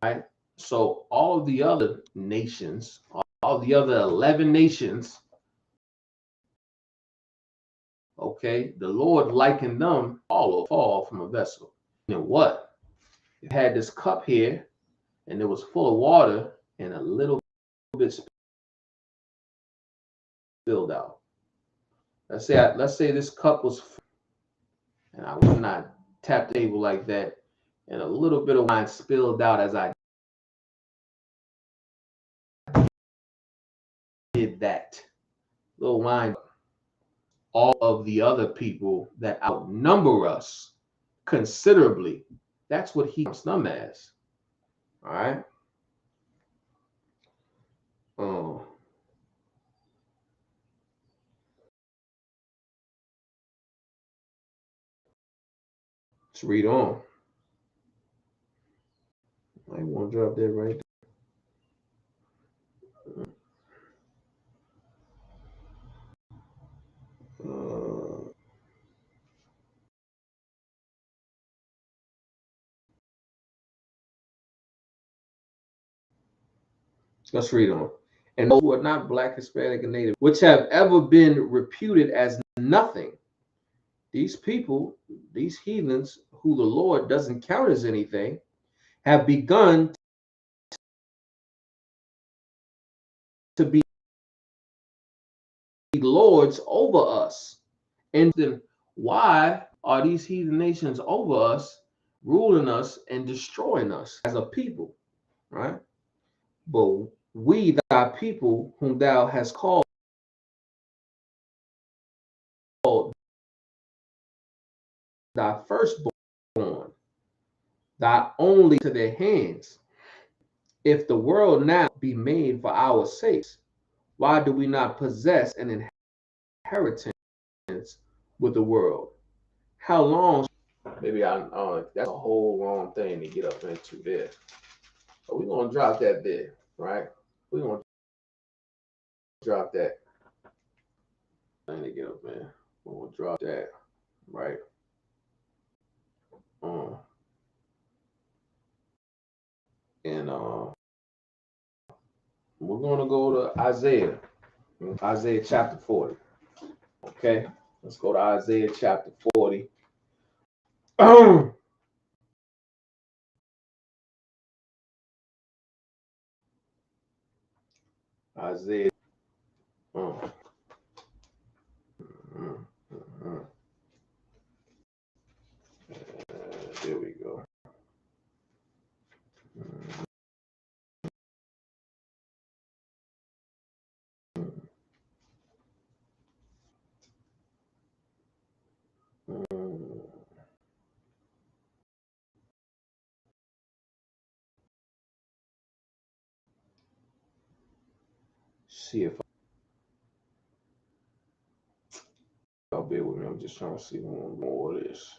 Right. So all the other nations, all the other 11 nations, okay, the Lord likened them all fall from a vessel. And what? It had this cup here, and it was full of water, and a little bit spilled out. Let's say this cup was full, and I would not tap the table like that, and a little bit of wine spilled out as I did that. Little wine. All of the other people that outnumber us considerably, that's what he counts them as. All right. Let's read on. I want to drop that right there. Let's read on. And those who are not black, Hispanic, and Native, which have ever been reputed as nothing, these people, these heathens, who the Lord doesn't count as anything, have begun to be lords over us. And then why are these heathen nations over us, ruling us and destroying us as a people, right? But we, thy people, whom thou hast called thy firstborn, thy only to their hands. If the world now be made for our sakes, why do we not possess an inheritance with the world? How long? Maybe that's a whole wrong thing to get up into there. But we're gonna drop that there, right? We're gonna drop that thing to get up there. We're gonna drop that, right? And we're gonna go to Isaiah chapter 40. Okay, Let's go to Isaiah chapter 40. Isaiah. There we go. See if I'll bear with me. I'm just trying to see one more of this.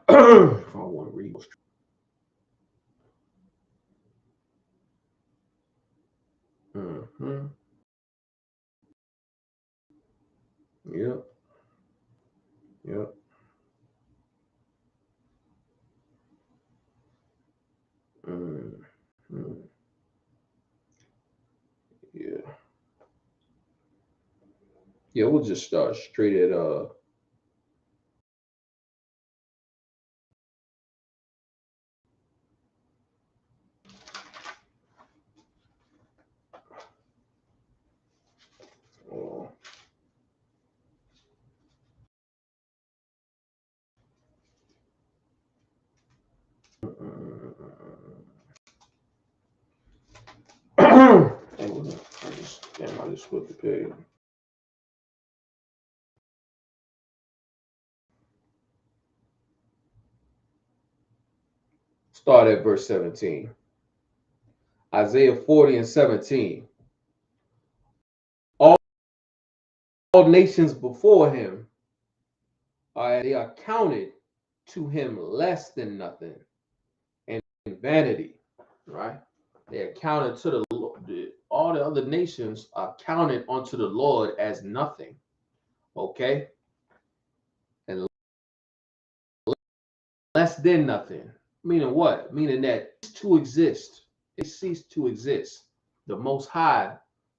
If I want to read. Mm-hmm. Yep. Yep. Mm-hmm. Yeah. Yeah, we'll just start straight at I just flipped the page. Start at verse 17. Isaiah 40 and 17. All nations before him they are counted to him less than nothing and vanity, right? They are counted to the Lord. All the other nations are counted unto the Lord as nothing, okay? And less than nothing. Meaning what? Meaning that to exist, it ceased to exist. The Most High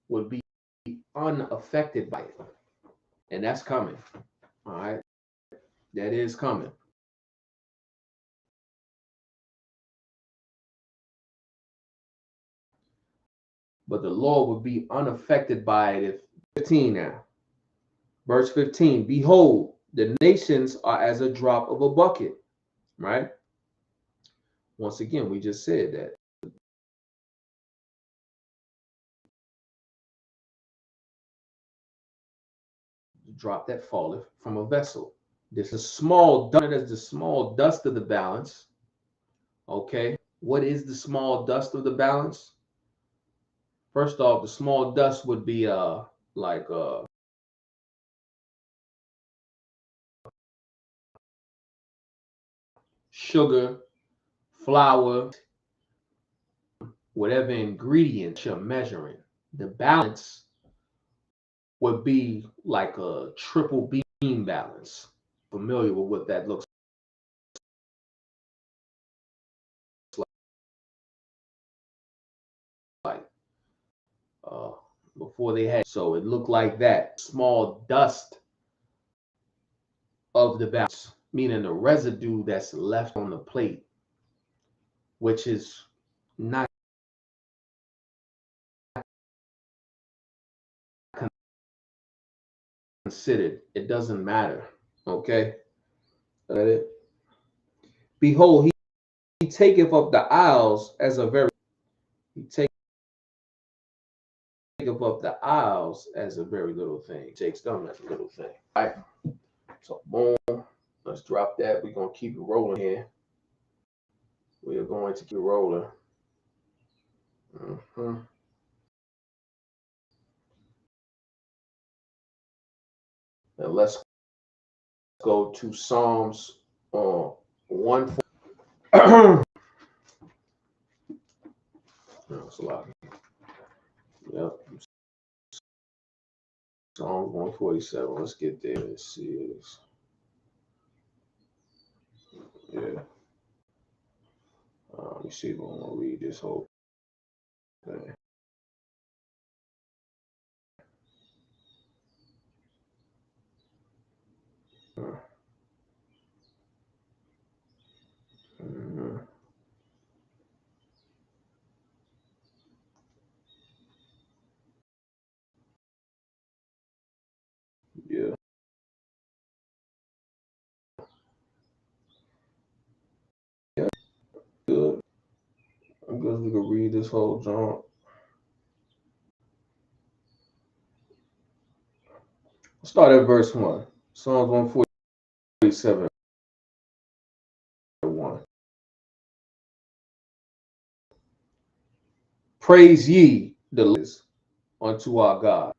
would be unaffected by it. And that's coming. All right. That is coming. But the Lord would be unaffected by it. If 15 now. Verse 15. Behold, the nations are as a drop of a bucket. Right? Once again, we just said that. Drop that falleth from a vessel. This is small, done as the small dust of the balance. Okay. What is the small dust of the balance? First off, the small dust would be like sugar, flour, whatever ingredient you're measuring. The balance would be like a triple beam balance. Familiar with what that looks like. Before they had, so it looked like that. Small dust of the balance, meaning the residue that's left on the plate, which is not considered. It doesn't matter. Okay? Let it. Behold, he taketh up the isles as a very he taketh up the isles as a very little thing. He takes them as a little thing. All right. So boom. Let's drop that. We're gonna keep it rolling here. We are going to keep rolling. Mm-hmm. And let's go to Psalms 1. That's a lot. Yep. Psalms 147. Let's get there. Let's see this. Yeah. Let me see if I want to read this whole thing. guess we could read this whole junk. Start at verse 1. Psalms 147. 1. Praise ye the Lord unto our God,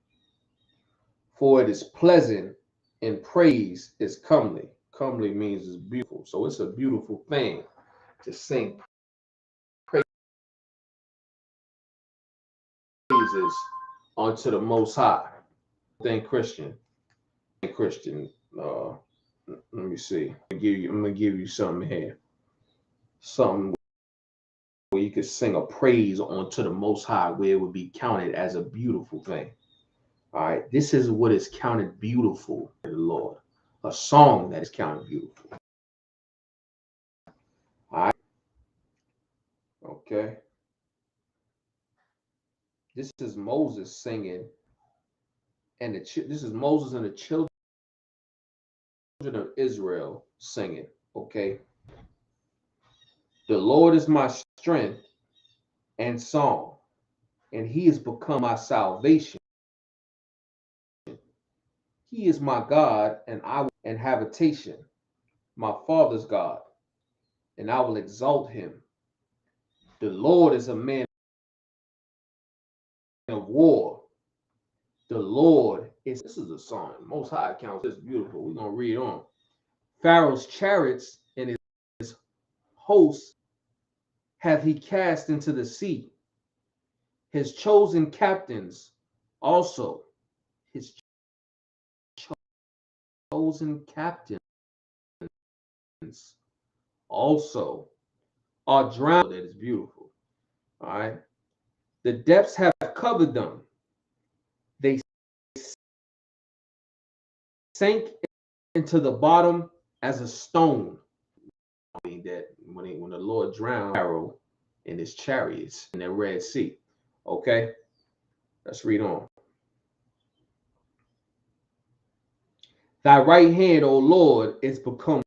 for it is pleasant, and praise is comely. Comely means it's beautiful. So it's a beautiful thing to sing praises unto the Most High. Thank Christian. Let me see. I'm gonna give you something here. Something where you could sing a praise unto the Most High, where it would be counted as a beautiful thing. All right, this is what is counted beautiful to the Lord. A song that is counted beautiful. All right. Okay. This is Moses singing, and this is Moses and the children of Israel singing. Okay. The Lord is my strength and song, and he has become my salvation. He is my God, and habitation, my father's God, and I will exalt him. The Lord is a man of war. The Lord is, this is a song. Most High accounts is beautiful. We're going to read on. Pharaoh's chariots and his hosts hath he cast into the sea. His chosen captains also, his chosen captains also are drowned. That is beautiful. All right. The depths have covered them. They sank into the bottom as a stone. I mean that when the Lord drowned Pharaoh and his chariots in the Red Sea. Okay, let's read on. Thy right hand, O Lord, is become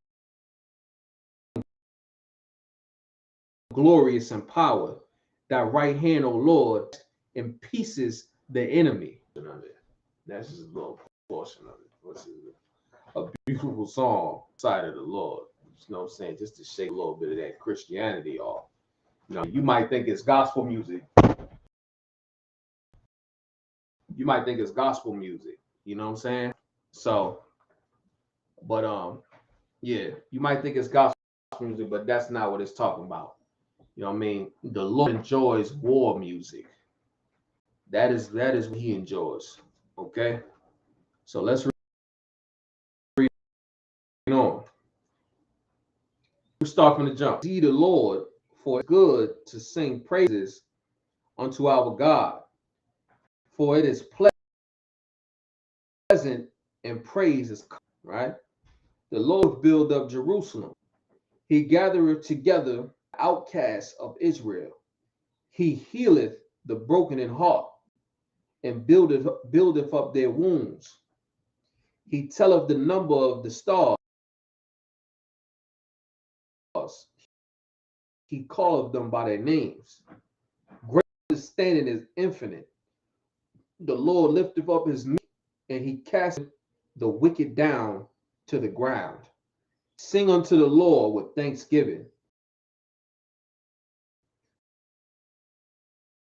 glorious in power. Thy right hand, O Lord, in pieces the enemy. That's just a little portion of it. A beautiful song, side of the Lord. You know what I'm saying? Just to shake a little bit of that Christianity off. You know, you might think it's gospel music. You know what I'm saying? So, but yeah, you might think it's gospel music, but that's not what it's talking about. You know what I mean? The Lord enjoys war music. That is what he enjoys. Okay? So let's read on. We start from the jump. See the Lord, for it's good to sing praises unto our God, for it is pleasant and praise is right. The Lord build up Jerusalem. He gathereth together outcasts of Israel. He healeth the broken in heart, and buildeth up their wounds. He telleth the number of the stars. He calleth them by their names. Great understanding is infinite. The Lord lifteth up his meek, and he casteth the wicked down to the ground. Sing unto the Lord with thanksgiving.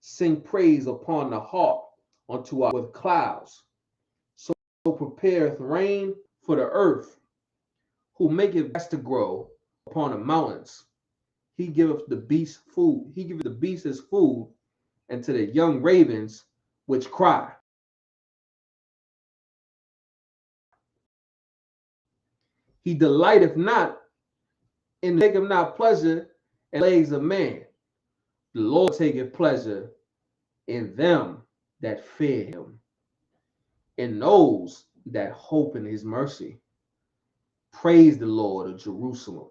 Sing praise upon the harp unto our with clouds. So prepareth rain for the earth, who maketh grass to grow upon the mountains. He giveth the beast food. He giveth the beast his food, and to the young ravens which cry. He delighteth not in taketh not pleasure in legs of man. The Lord taketh pleasure in them that fear him, in those that hope in his mercy. Praise the Lord of Jerusalem.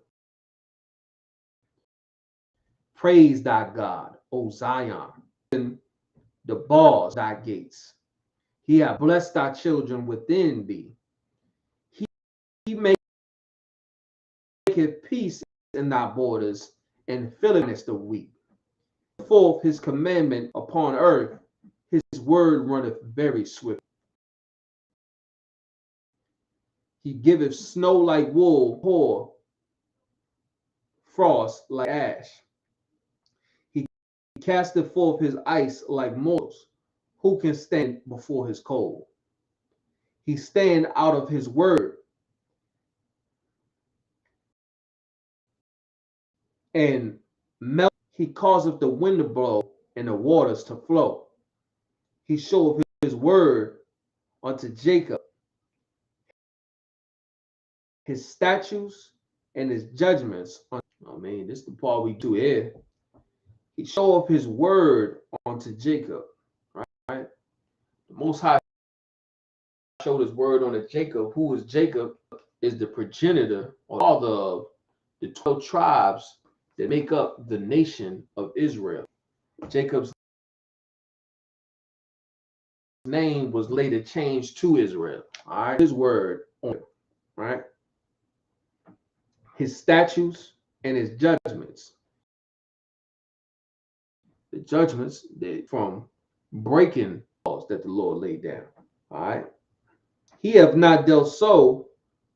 Praise thy God, O Zion, in the bars thy gates. He hath blessed thy children within thee. He maketh peace in thy borders, and filleth the weak. forth his commandment upon earth, his word runneth very swift. He giveth snow like wool, pour frost like ash. He casteth forth his ice like mortals. Who can stand before his cold? He stand out of his word and melt. He causeth the wind to blow and the waters to flow. He showeth his word unto Jacob, his statutes and his judgments. Oh man, this is the part we do here. He showeth his word unto Jacob, right? The Most High showed his word unto Jacob. Who is Jacob? Is the progenitor or father of the 12 tribes that make up the nation of Israel. Jacob's name was later changed to Israel. All right, his word on it, right? His statutes and his judgments. The judgments that from breaking laws that the Lord laid down. All right. He have not dealt so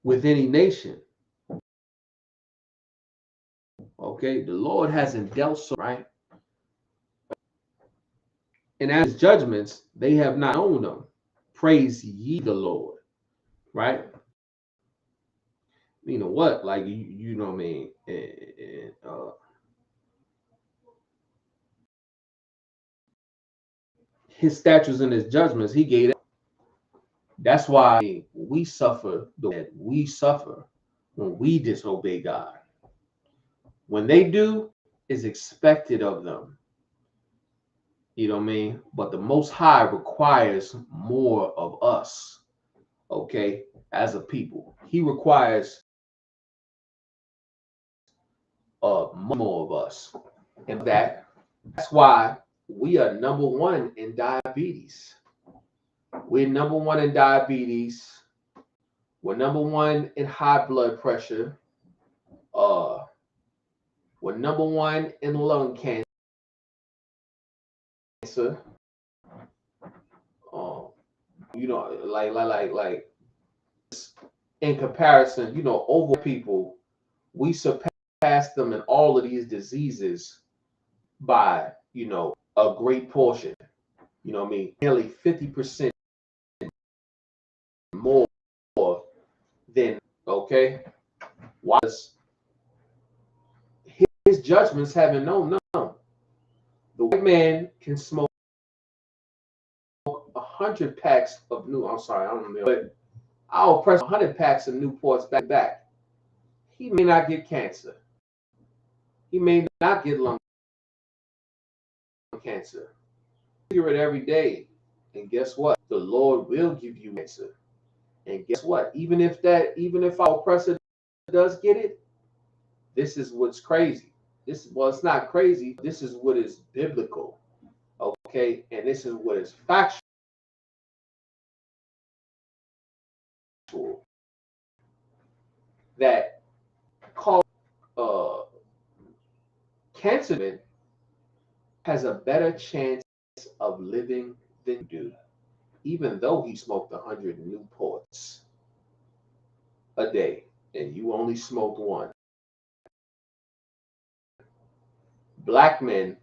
with any nation. Okay, the Lord hasn't dealt so, right? And as his judgments, they have not known them. Praise ye the Lord, right? You know what? Like you know what I mean? His statutes and his judgments, he gave. That's why we suffer. We suffer when we disobey God. When they do, it's expected of them. You know what I mean? But the Most High requires more of us, okay, as a people. He requires more of us. And that's why we are number one in diabetes. We're number one in diabetes. We're number one in high blood pressure. We're number one in lung cancer. You know, like in comparison, you know, over people, we surpass them in all of these diseases by, you know, a great portion. You know what I mean? Nearly 50% more than, okay? Why? His judgments haven't known none. The white man can smoke 100 packs of new. I'm sorry, I don't know, but I'll press 100 packs of Newports back to back. He may not get cancer. He may not get lung cancer. You hear it every day, and guess what? The Lord will give you cancer. And guess what? Even if our oppressor does get it, this is what's crazy. It's not crazy. This is what is biblical, okay? And this is what is factual. That called cancer has a better chance of living than you do, even though he smoked 100 Newports a day and you only smoked one. Black men,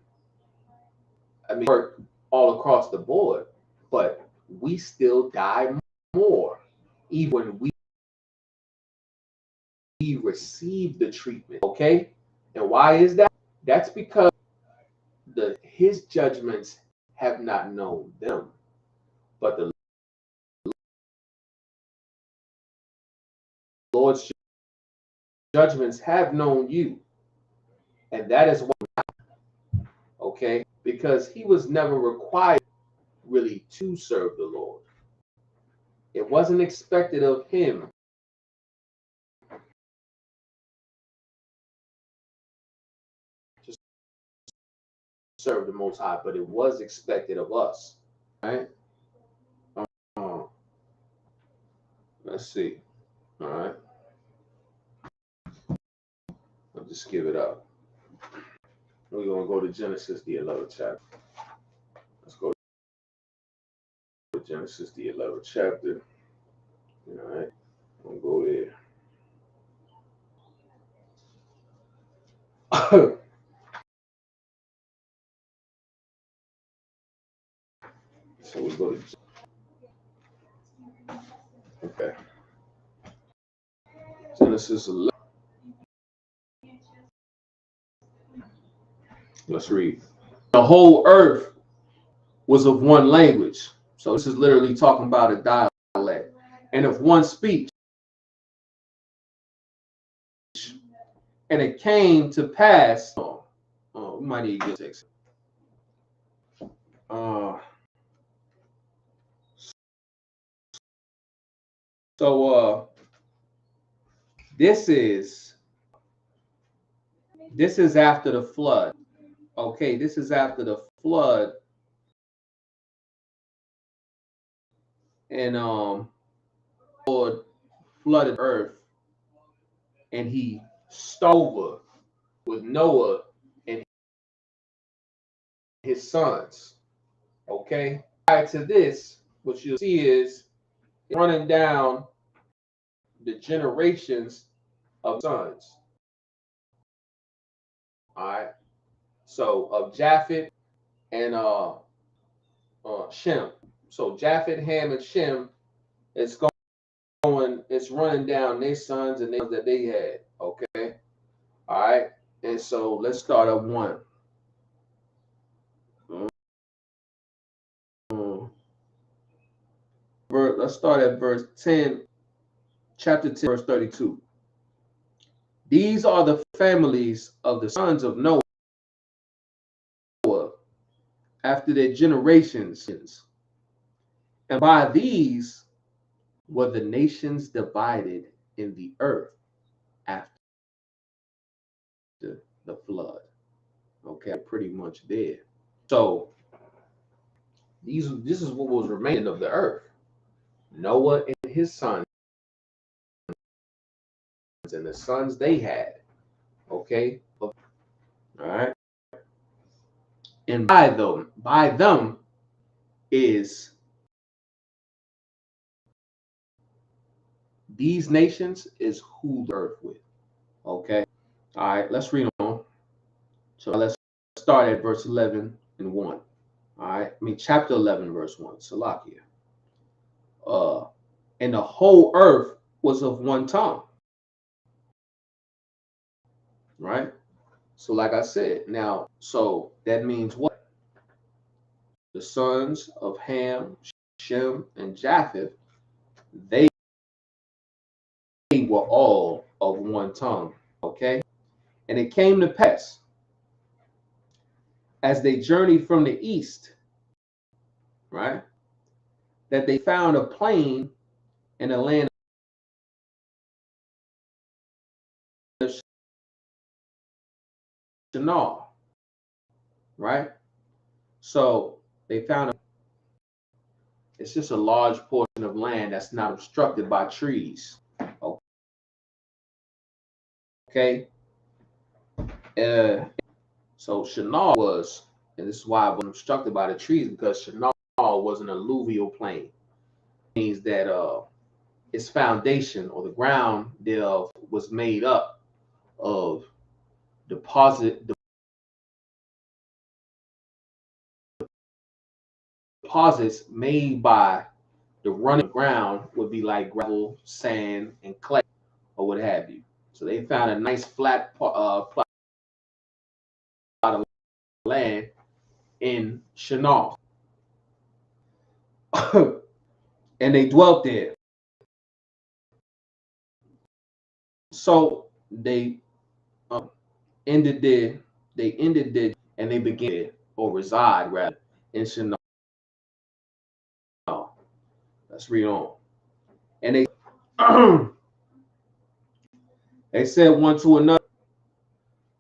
I mean, work all across the board, but we still die more, even when we receive the treatment. Okay, and why is that? That's because his judgments have not known them, but the Lord's judgments have known you, and that is why. Okay, because he was never required really to serve the Lord. It wasn't expected of him to serve the Most High, but it was expected of us. Right? Let's see. All right. I'll just give it up. we're going to go to Genesis, the 11th chapter. Let's go to Genesis, the 11th chapter. All right. I'm going to go there. So we go to, okay, Genesis 11. Let's read. The whole earth was of one language. So this is literally talking about a dialect. And of one speech. And it came to pass. We might need to get this. This is after the flood. Okay, this is after the flood. And Lord flooded earth, and he started over with Noah and his sons. Okay, prior to this, what you'll see is running down the generations of sons. All right, so of Japheth and Shem. So Japheth, Ham, and Shem, it's running down their sons and names that they had. Okay, all right, and so let's start at 1. Let's start at verse 10, chapter 10, verse 32. These are the families of the sons of Noah after their generations, and by these were the nations divided in the earth after the flood. Okay, pretty much there. So this is what was remaining of the earth. Noah and his sons and the sons they had. Okay, all right. And by them is these nations is who the earth with. Okay, all right. Let's read on. So let's start at verse 11 and 1. All right, chapter 11, verse 1. Salakia. And the whole earth was of one tongue. Right? So, like I said, now, so that means what? The sons of Ham, Shem, and Japheth, they were all of one tongue. Okay? And it came to pass, as they journeyed from the east, right, that they found a plain in the land of Shinar, right? So they found it's just a large portion of land that's not obstructed by trees. Okay. So Shinar was, and this is why it was obstructed by the trees, because Shinar was an alluvial plain. It means that its foundation or the ground thereof was made up of deposits made by the running ground would be like gravel, sand, and clay, or what have you. So they found a nice flat plot of land in Shinar, and they dwelt there. So they ended there, and they began or reside rather in Shinar. Let's read on. And they said one to another,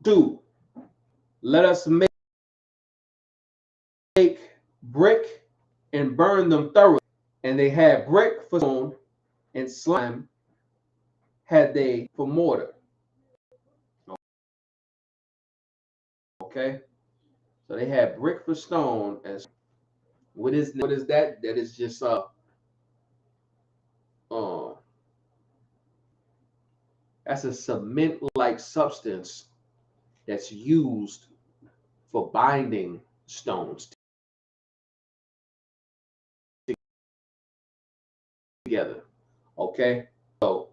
"Do let us make brick and burn them thoroughly." And they had brick for stone, and slime had they for mortar. Okay, so they had brick for stone. And what is that? That is just uh that's a cement-like substance that's used for binding stones together. Okay, so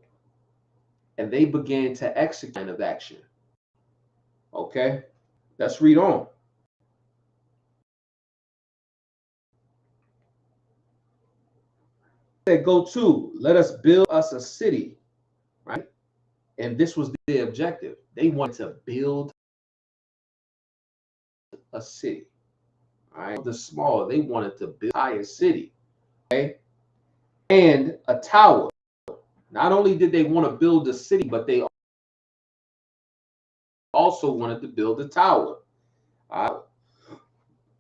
and they began to execute kind of action. Okay, let's read on. They go to let us build us a city, right? And this was their objective. They wanted to build a city. All right, the smaller they wanted to build a entire city. Okay, and a tower. Not only did they want to build a city, but they also wanted to build a tower,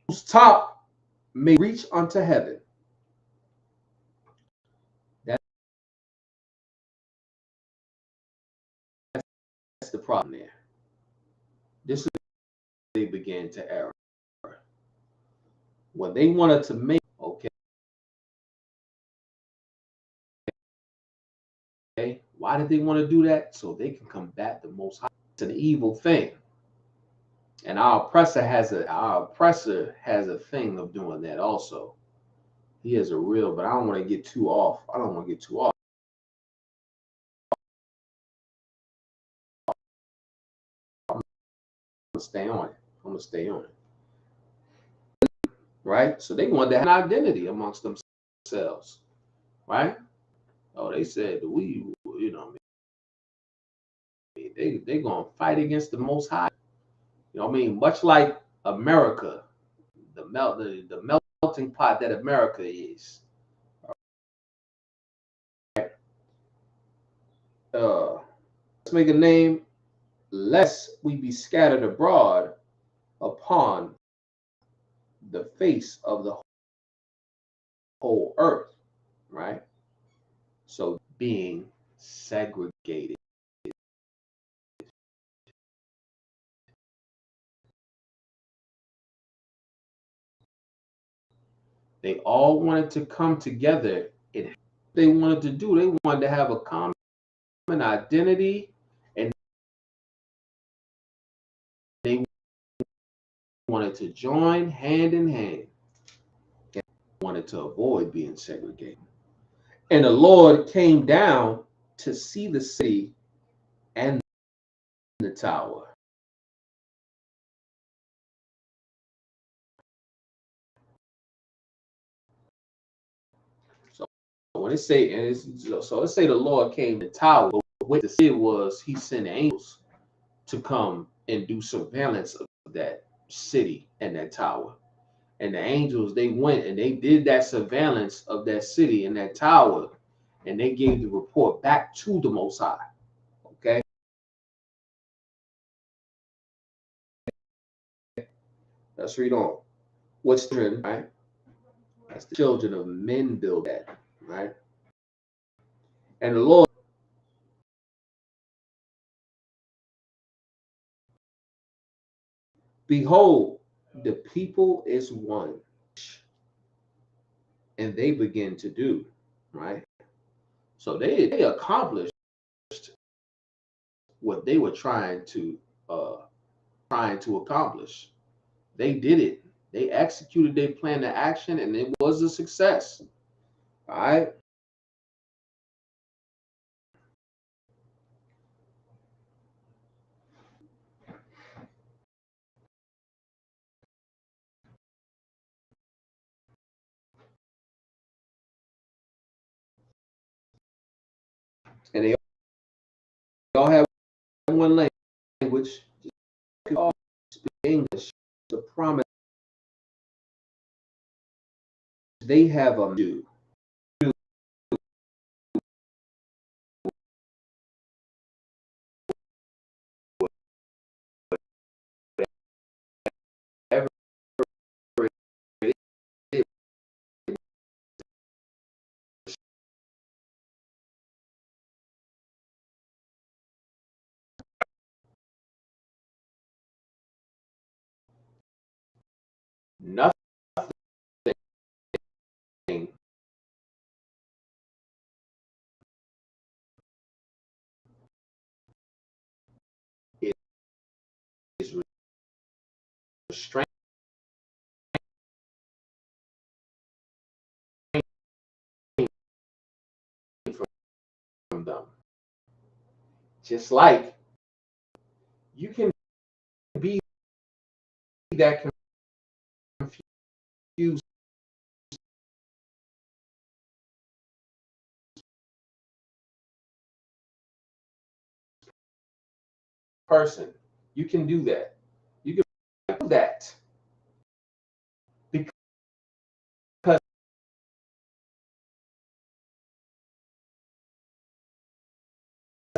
whose top may reach unto heaven. That's the problem there. This is where they began to err. When they wanted to make, okay, why did they want to do that? So they can combat the Most High. It's an evil thing, and our oppressor has a thing of doing that also. He has a real, but I don't want to get too off. I don't want to get too off. I'm gonna stay on it. I'm gonna stay on it. Right? So they wanted to have an identity amongst themselves. Right? Oh, they said we, they gonna fight against the Most High. You know what I mean? Much like America, the melting pot that America is. Let's make a name, lest we be scattered abroad upon the face of the whole earth, right? So being segregated. They all wanted to come together. And they wanted to do, they wanted to have a common identity, and they wanted to join hand in hand and wanted to avoid being segregated. And the Lord came down to see the city and the tower. So when it say, so let's say the Lord came to the tower, but what the did was he sent angels to come and do surveillance of that city and that tower. And the angels, they went and they did that surveillance of that city and that tower, and they gave the report back to the Most High. Okay, let's read on. What's children, right? That's the children of men build that, right? And the Lord, behold, the people is one, and they begin to do, right? So they accomplished what they were trying to accomplish. They did it. They executed their plan to action, and it was a success. All right. And they all have one language, all speak English. The promise they have a do. Whatever it is, Nothing is restrained from them. Just like you can be that confused person. You can do that. You can do that because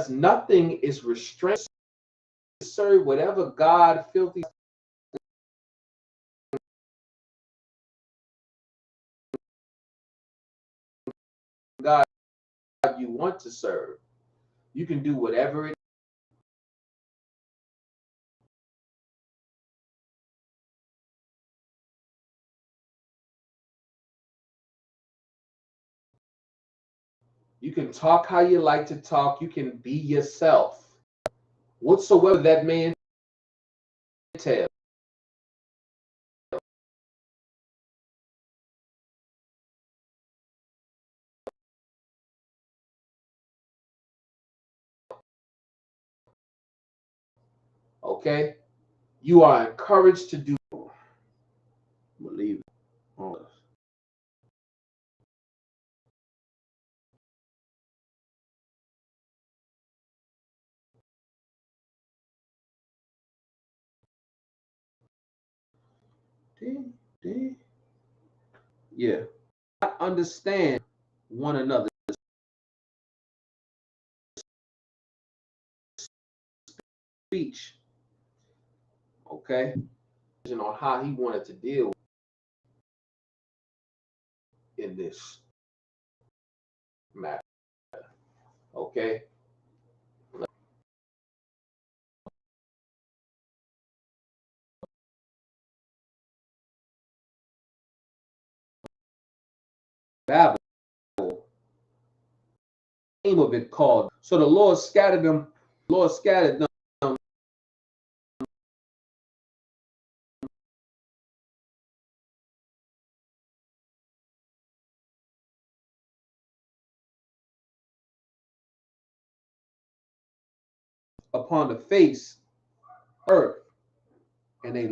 nothing is restrained. Serve whatever God filthy God you want to serve. You can do whatever it. You can talk how you like to talk. You can be yourself. Whatsoever that man tells. Okay? You are encouraged to do. Believe it. Yeah. Understand one another's speech. Okay? On how he wanted to deal in this matter. Okay? Babel, name of it called. So the Lord scattered them. The Lord scattered them upon the face of earth, and they